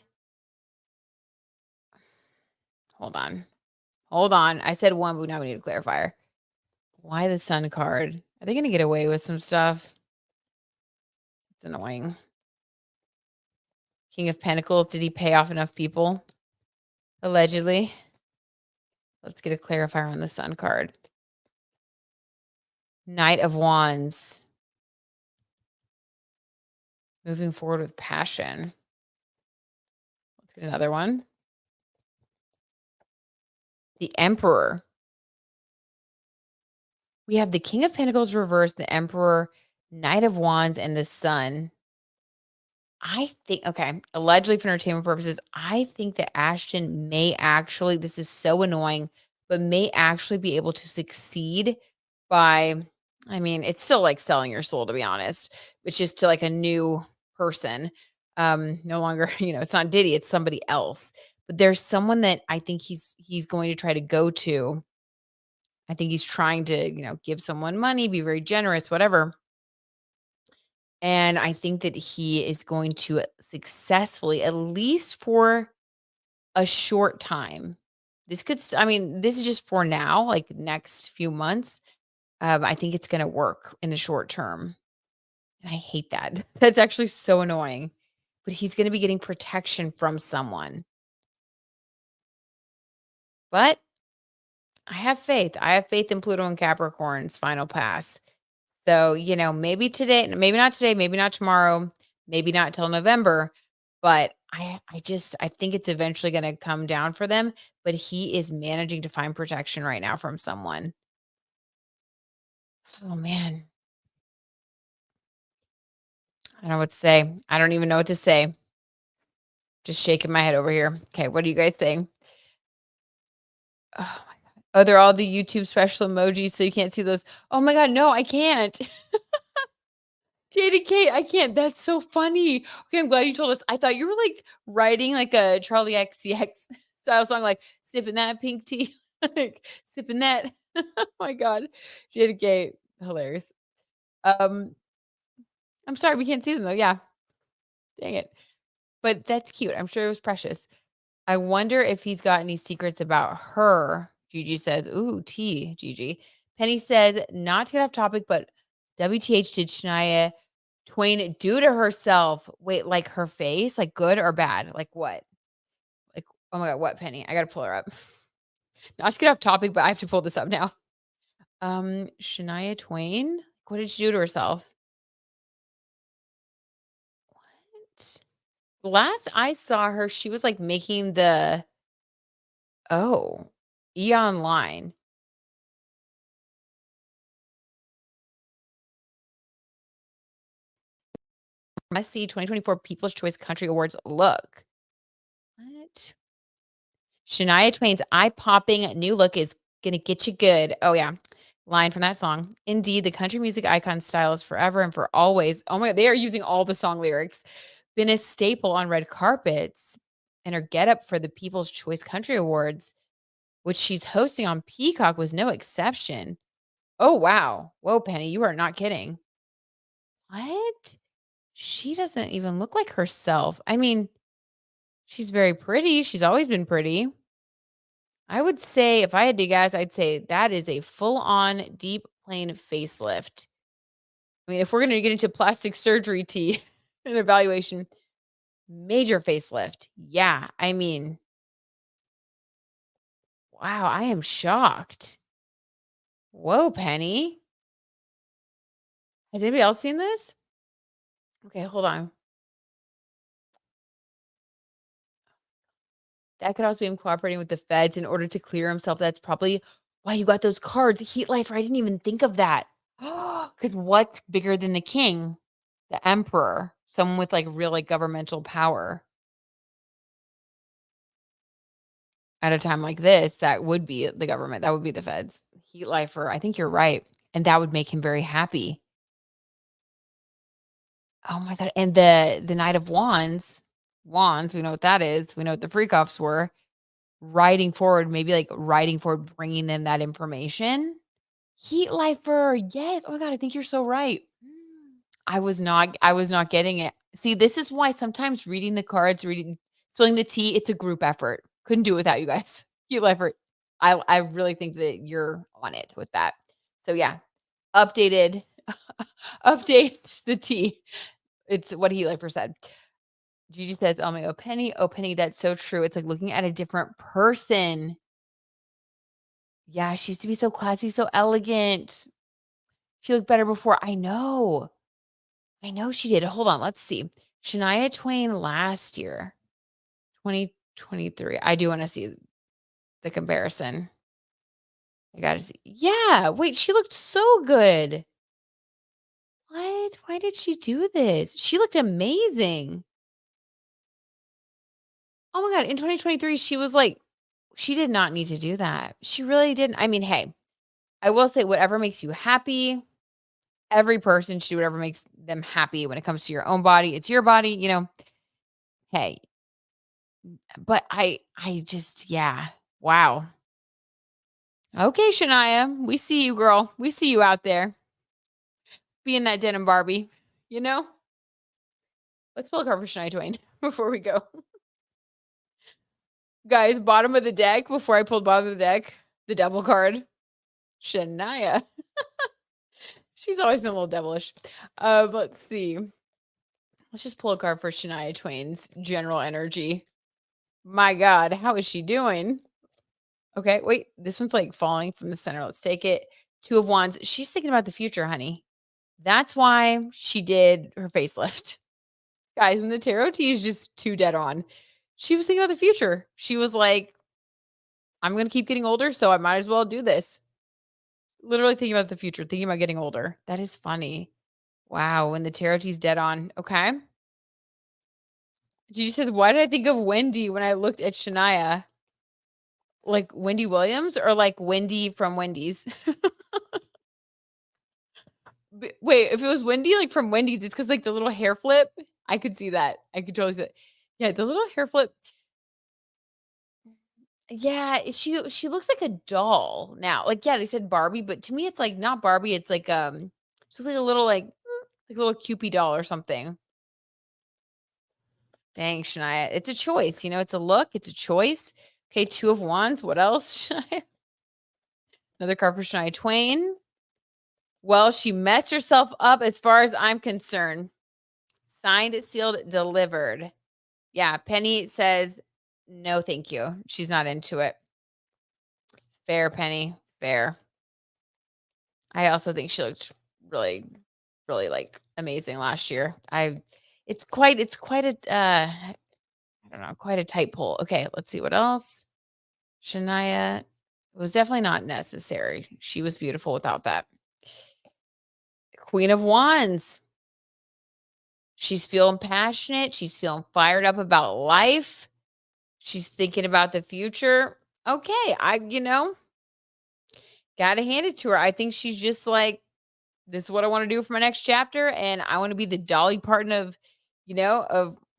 Hold on. Hold on. I said one, but now we need a clarifier. Why the sun card? Are they gonna get away with some stuff? It's annoying. King of Pentacles. Did he pay off enough people? Allegedly. Let's get a clarifier on the sun card. Knight of Wands. Moving forward with passion. Let's get another one. The Emperor. We have the King of Pentacles reversed, the Emperor, Knight of Wands, and the Sun. I think, okay, allegedly for entertainment purposes, I think that Ashton may actually, this is so annoying, but may actually be able to succeed by, I mean, it's still like selling your soul, to be honest, which is to like a new person. No longer, it's not Diddy, it's somebody else. But there's someone that I think he's going to try to go to. I think he's trying to, give someone money, be very generous, whatever. And I think that he is going to successfully, at least for a short time. I mean, this is just for now, like next few months. I think it's going to work in the short term. And I hate that. That's actually so annoying. But he's going to be getting protection from someone. But I have faith. I have faith in Pluto and Capricorn's final pass. So, maybe today, maybe not today, maybe not tomorrow, maybe not till November, but I think it's eventually going to come down for them, but he is managing to find protection right now from someone. Oh man. I don't know what to say. I don't even know what to say. Just shaking my head over here. Okay, what do you guys think? Oh my god. Oh, they're all the YouTube special emojis, so you can't see those. Oh my god, no, I can't. JDK, I can't. That's so funny. Okay, I'm glad you told us. I thought you were like writing like a Charlie XCX style song, like sipping that pink tea, like sipping that. Oh my god, JDK, hilarious. Um, I'm sorry we can't see them though. Yeah, dang it. But that's cute. I'm sure it was precious. I wonder if he's got any secrets about her. Gigi says, "Ooh, tea." Gigi. Penny says, "Not to get off topic, but WTH did Shania Twain do to herself?" Wait, like her face? Like good or bad? Like what? Like, oh my god, what, Penny? I gotta pull her up. Not to get off topic, but I have to pull this up now. Shania Twain? What did she do to herself? What? Last I saw her, she was like making the oh, Eon line. Must see 2024 People's Choice Country Awards look. What? Shania Twain's eye-popping new look is gonna get you good. Oh, yeah. Line from that song. Indeed, the country music icon style is forever and for always. Oh my god, they are using all the song lyrics. Been a staple on red carpets, and her getup for the People's Choice Country Awards, which she's hosting on Peacock, was no exception. Oh, wow. Whoa, Penny, you are not kidding. What? She doesn't even look like herself. I mean, she's very pretty. She's always been pretty. I would say, if I had to guess, I'd say that is a full-on deep plane facelift. I mean, if we're gonna get into plastic surgery tea and evaluation, major facelift. Yeah, I mean, wow, I am shocked. Whoa, Penny. Has anybody else seen this? Okay, hold on. That could also be him cooperating with the feds in order to clear himself. That's probably why you got those cards. Heat Lifer, I didn't even think of that. Because what's bigger than the king? The emperor. Someone with, like, real, like, governmental power. At a time like this, that would be the government. That would be the feds. Heat Lifer, I think you're right, and that would make him very happy. Oh my god, and the Knight of Wands, we know what that is. We know what the Freakoffs were. Riding forward, maybe, like, riding forward, bringing them that information. Heat Lifer, yes. Oh my god, I think you're so right. I was not getting it. See, this is why sometimes reading the cards, spilling the tea, it's a group effort. Couldn't do it without you guys. Heat Lifer, I really think that you're on it with that. So yeah, updated update the tea. It's what Heat Lifer said. Gigi says, "Oh my, oh Penny, that's so true. It's like looking at a different person." Yeah, she used to be so classy, so elegant. She looked better before. I know. I know she did. Hold on, let's see. Shania Twain last year, 2023. I do wanna see the comparison. I gotta see. Yeah, wait, she looked so good. What? Why did she do this? She looked amazing. Oh my god, in 2023, she was like she did not need to do that. She really didn't. I mean, hey, I will say whatever makes you happy, every person should do whatever makes them happy when it comes to your own body. It's your body, hey, but I just yeah. Wow. Okay, Shania, we see you, girl. We see you out there being that denim Barbie, you know? Let's pull a card for Shania Twain before we go. Guys, bottom of the deck, before I pulled bottom of the deck, the devil card. Shania. She's always been a little devilish. Let's see. Let's just pull a card for Shania Twain's general energy. My God, how is she doing? Okay, wait. This one's like falling from the center. Let's take it. Two of Wands. She's thinking about the future, honey. That's why she did her facelift. Guys, when the tarot tea is just too dead on. She was thinking about the future. She was like, I'm going to keep getting older, so I might as well do this. Literally thinking about the future, thinking about getting older. That is funny. Wow, when the tarot tea's dead on. Okay. She says, why did I think of Wendy when I looked at Shania? Like Wendy Williams or like Wendy from Wendy's? Wait, if it was Wendy, like from Wendy's, it's because like the little hair flip. I could see that. I could totally see it. Yeah, the little hair flip. Yeah, she looks like a doll now. Like, yeah, they said Barbie, but to me, it's like not Barbie. It's like she looks like a little like a little Cupid doll or something. Thanks, Shania. It's a choice, it's a look, it's a choice. Okay, Two of Wands. What else, Shania? Another card for Shania Twain. Well, she messed herself up as far as I'm concerned. Signed, sealed, delivered. Yeah, Penny says, no, thank you. She's not into it. Fair, Penny. Fair. I also think she looked really, really like amazing last year. It's quite a I don't know, quite a tight pull. Okay, let's see what else. Shania was definitely not necessary. She was beautiful without that. Queen of Wands. She's feeling passionate. She's feeling fired up about life. She's thinking about the future. Okay, gotta hand it to her. I think she's just like, this is what I want to do for my next chapter, and I want to be the Dolly Parton of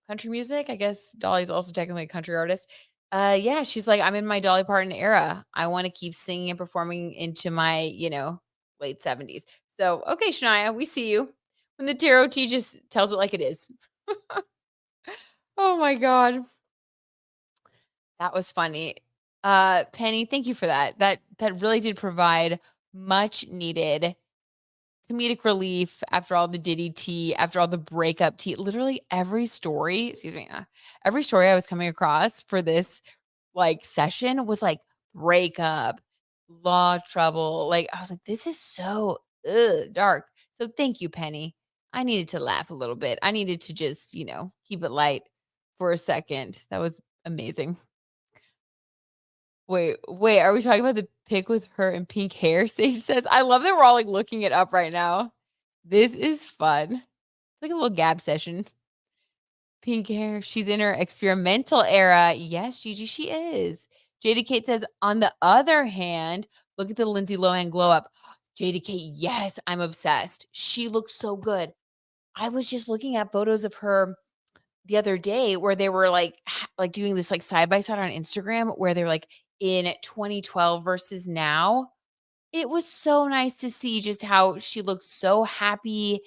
country music. I guess Dolly's also technically a country artist. Yeah, she's like, I'm in my Dolly Parton era. I want to keep singing and performing into my, late 70s. So, okay, Shania, we see you. When the tarot tea just tells it like it is. Oh my God. That was funny. Penny, thank you for that. That really did provide much needed comedic relief after all the Diddy tea, after all the breakup tea. Literally every story, excuse me, every story I was coming across for this like session was like breakup, law trouble. Like I was like, this is so dark. So thank you, Penny. I needed to laugh a little bit. I needed to just, keep it light for a second. That was amazing. Wait, are we talking about the pic with her in pink hair? Sage says, I love that we're all like looking it up right now. This is fun. It's like a little gab session. Pink hair. She's in her experimental era. Yes, Gigi, she is. Jada Kate says, on the other hand, look at the Lindsay Lohan glow up. Jada Kate, yes, I'm obsessed. She looks so good. I was just looking at photos of her the other day where they were like doing this like side by side on Instagram where they're like in 2012 versus now. It was so nice to see just how she looks so happy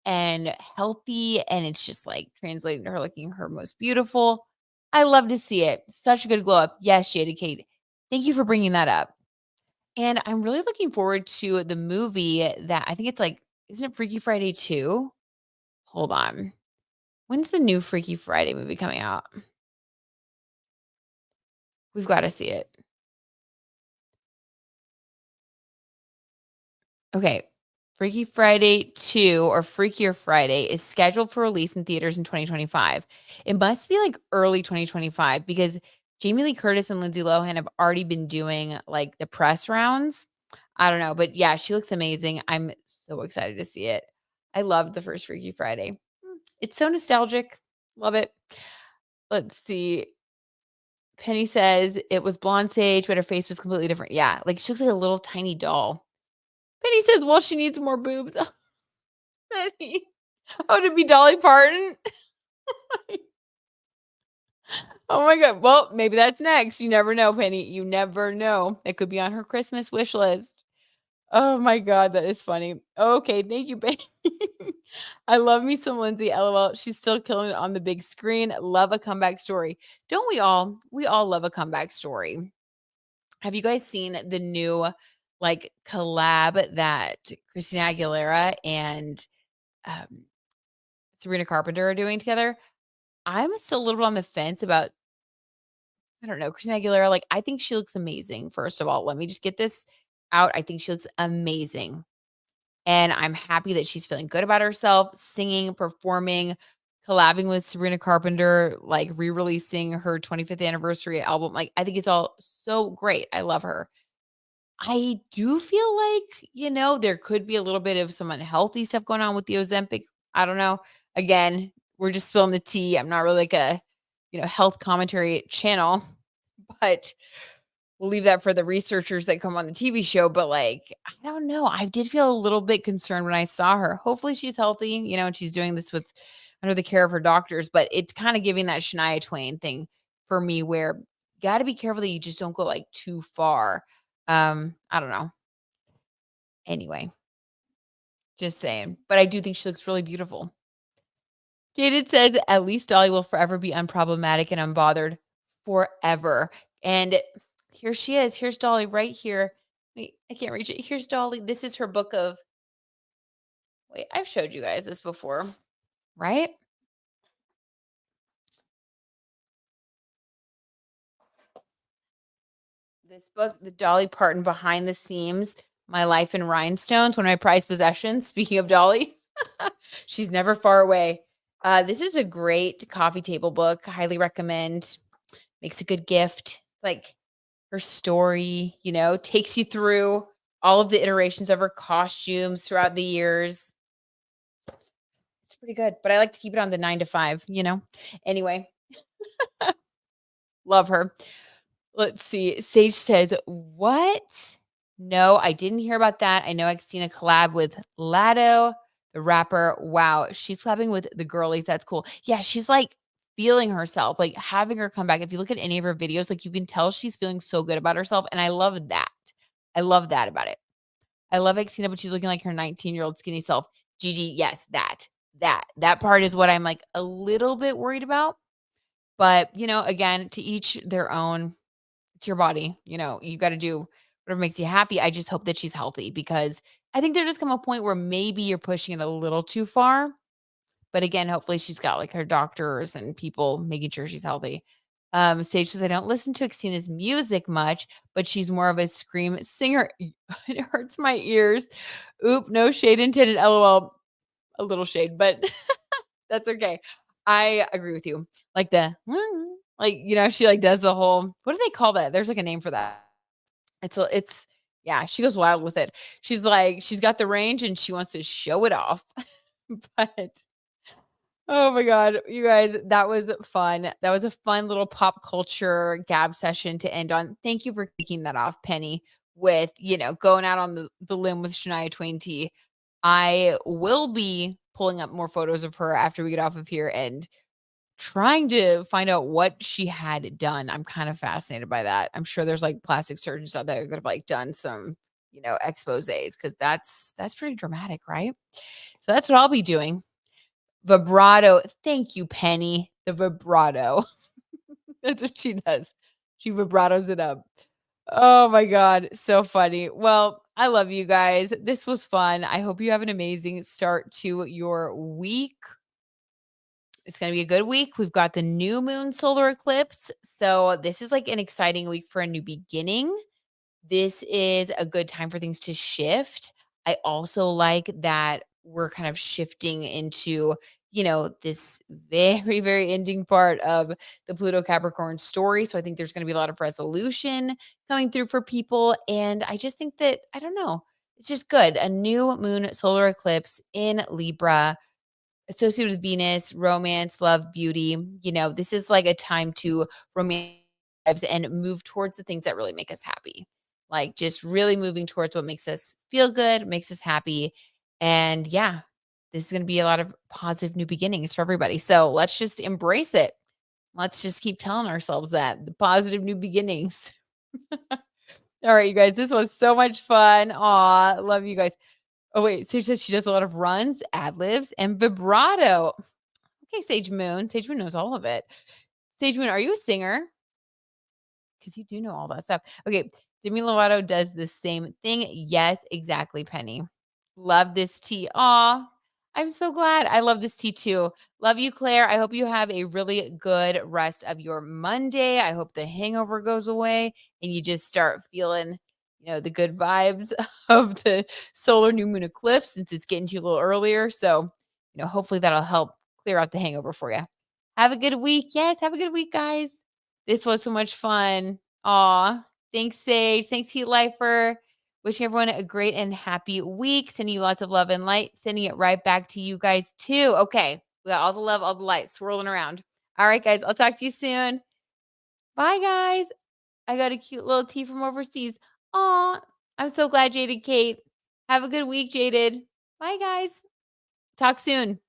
and healthy, and it's just, like, translating to her looking her most beautiful. I love to see it. Such a good glow up. Yes, Jada Kate. Thank you for bringing that up. And I'm really looking forward to the movie that I think it's, like isn't it Freaky Friday 2? Hold on. When's the new Freaky Friday movie coming out? We've gotta see it. Okay. Freaky Friday 2 or Freakier Friday is scheduled for release in theaters in 2025. It must be like early 2025 because Jamie Lee Curtis and Lindsay Lohan have already been doing like the press rounds. I don't know, but yeah, she looks amazing. I'm so excited to see it. I loved the first Freaky Friday. It's so nostalgic. Love it. Let's see. Penny says it was Blonde Sage, but her face was completely different. Yeah, like she looks like a little tiny doll. Penny says, well, she needs more boobs. Penny. Oh, to be Dolly Parton? Oh my god. Well, maybe that's next. You never know, Penny. You never know. It could be on her Christmas wish list. Oh my god, that is funny. Okay, thank you, Penny. I love me some Lindsay, LOL. She's still killing it on the big screen. Love a comeback story. Don't we all? We all love a comeback story. Have you guys seen the new like collab that Christina Aguilera and um, Sabrina Carpenter are doing together? I'm still a little bit on the fence about I don't know, Christina Aguilera, like, I think she looks amazing, first of all. Let me just get this out. I think she looks amazing, and I'm happy that she's feeling good about herself, singing, performing, collabing with Sabrina Carpenter, like, re-releasing her 25th anniversary album. Like, I think it's all so great. I love her. I do feel like, there could be a little bit of some unhealthy stuff going on with the Ozempic. I don't know. Again, we're just spilling the tea. I'm not really like a, health commentary channel, but we'll leave that for the researchers that come on the TV show. But like, I don't know. I did feel a little bit concerned when I saw her. Hopefully she's healthy, and she's doing this with under the care of her doctors. But it's kind of giving that Shania Twain thing for me where you got to be careful that you just don't go like too far. I don't know. Anyway, just saying. But I do think she looks really beautiful. Jaded says, at least Dolly will forever be unproblematic and unbothered forever. And here she is. Here's Dolly right here. Wait, I can't reach it. Here's Dolly. This is her book of, wait, I've showed you guys this before, right? This book, The Dolly Parton Behind the Seams, My Life in Rhinestones, one of my prized possessions. Speaking of Dolly, she's never far away. This is a great coffee table book. Highly recommend. Makes a good gift. Like her story, takes you through all of the iterations of her costumes throughout the years. It's pretty good, but I like to keep it on the 9 to 5. Anyway, love her. Let's see. Sage says, "What? No, I didn't hear about that. I know I've seen a collab with Lado, the rapper. Wow, she's collabing with the girlies. That's cool. Yeah, she's like feeling herself, like having her come back. If you look at any of her videos, like you can tell she's feeling so good about herself, and I love that. I love that about it. I love Xena, but she's looking like her 19-year-old skinny self. Gigi, yes, that part is what I'm like a little bit worried about. But again, to each their own. It's your body. You got to do whatever makes you happy. I just hope that she's healthy because I think there just come a point where maybe you're pushing it a little too far. But again, hopefully she's got like her doctors and people making sure she's healthy. Sage says, I don't listen to Xena's music much, but she's more of a scream singer. It hurts my ears. Oop, no shade intended. LOL. A little shade, but that's okay. I agree with you. Like the Like, she, like, does the whole what do they call that? There's, like, a name for that. It's yeah, she goes wild with it. She's like she's got the range and she wants to show it off. But oh my god, you guys, that was fun. That was a fun little pop culture gab session to end on. Thank you for kicking that off, Penny, with, going out on the limb with Shania Twain T. I will be pulling up more photos of her after we get off of here and trying to find out what she had done. I'm kind of fascinated by that. I'm sure there's like plastic surgeons out there that have like done some, exposés because that's pretty dramatic, right? So that's what I'll be doing. Vibrato. Thank you, Penny. The vibrato. That's what she does. She vibratos it up. Oh my God. So funny. Well, I love you guys. This was fun. I hope you have an amazing start to your week. It's going to be a good week. We've got the new moon solar eclipse. So, this is like an exciting week for a new beginning. This is a good time for things to shift. I also like that we're kind of shifting into, this very, very ending part of the Pluto Capricorn story. So I think there's going to be a lot of resolution coming through for people. And I just think that, I don't know, it's just good. A new moon solar eclipse in Libra associated with Venus, romance, love, beauty. This is like a time to romance lives and move towards the things that really make us happy. Like just really moving towards what makes us feel good, makes us happy. And yeah, this is going to be a lot of positive new beginnings for everybody. So let's just embrace it. Let's just keep telling ourselves that the positive new beginnings. All right, you guys, this was so much fun. Aw, love you guys. Oh, wait, Sage says she does a lot of runs, ad libs, and vibrato. Okay, Sage Moon. Sage Moon knows all of it. Sage Moon, are you a singer? Because you do know all that stuff. Okay, Demi Lovato does the same thing. Yes, exactly, Penny. Love this tea. Aw, I'm so glad. I love this tea too. Love you, Claire. I hope you have a really good rest of your Monday. I hope the hangover goes away and you just start feeling, the good vibes of the solar new moon eclipse since it's getting to you a little earlier. So, hopefully that'll help clear out the hangover for you. Have a good week. Yes, have a good week, guys. This was so much fun. Aw. Thanks, Sage. Thanks, Heat Lifer. Wishing everyone a great and happy week. Sending you lots of love and light. Sending it right back to you guys, too. Okay. We got all the love, all the light swirling around. All right, guys. I'll talk to you soon. Bye, guys. I got a cute little tea from overseas. Aw. I'm so glad, Jaded Kate. Have a good week, Jaded. Bye, guys. Talk soon.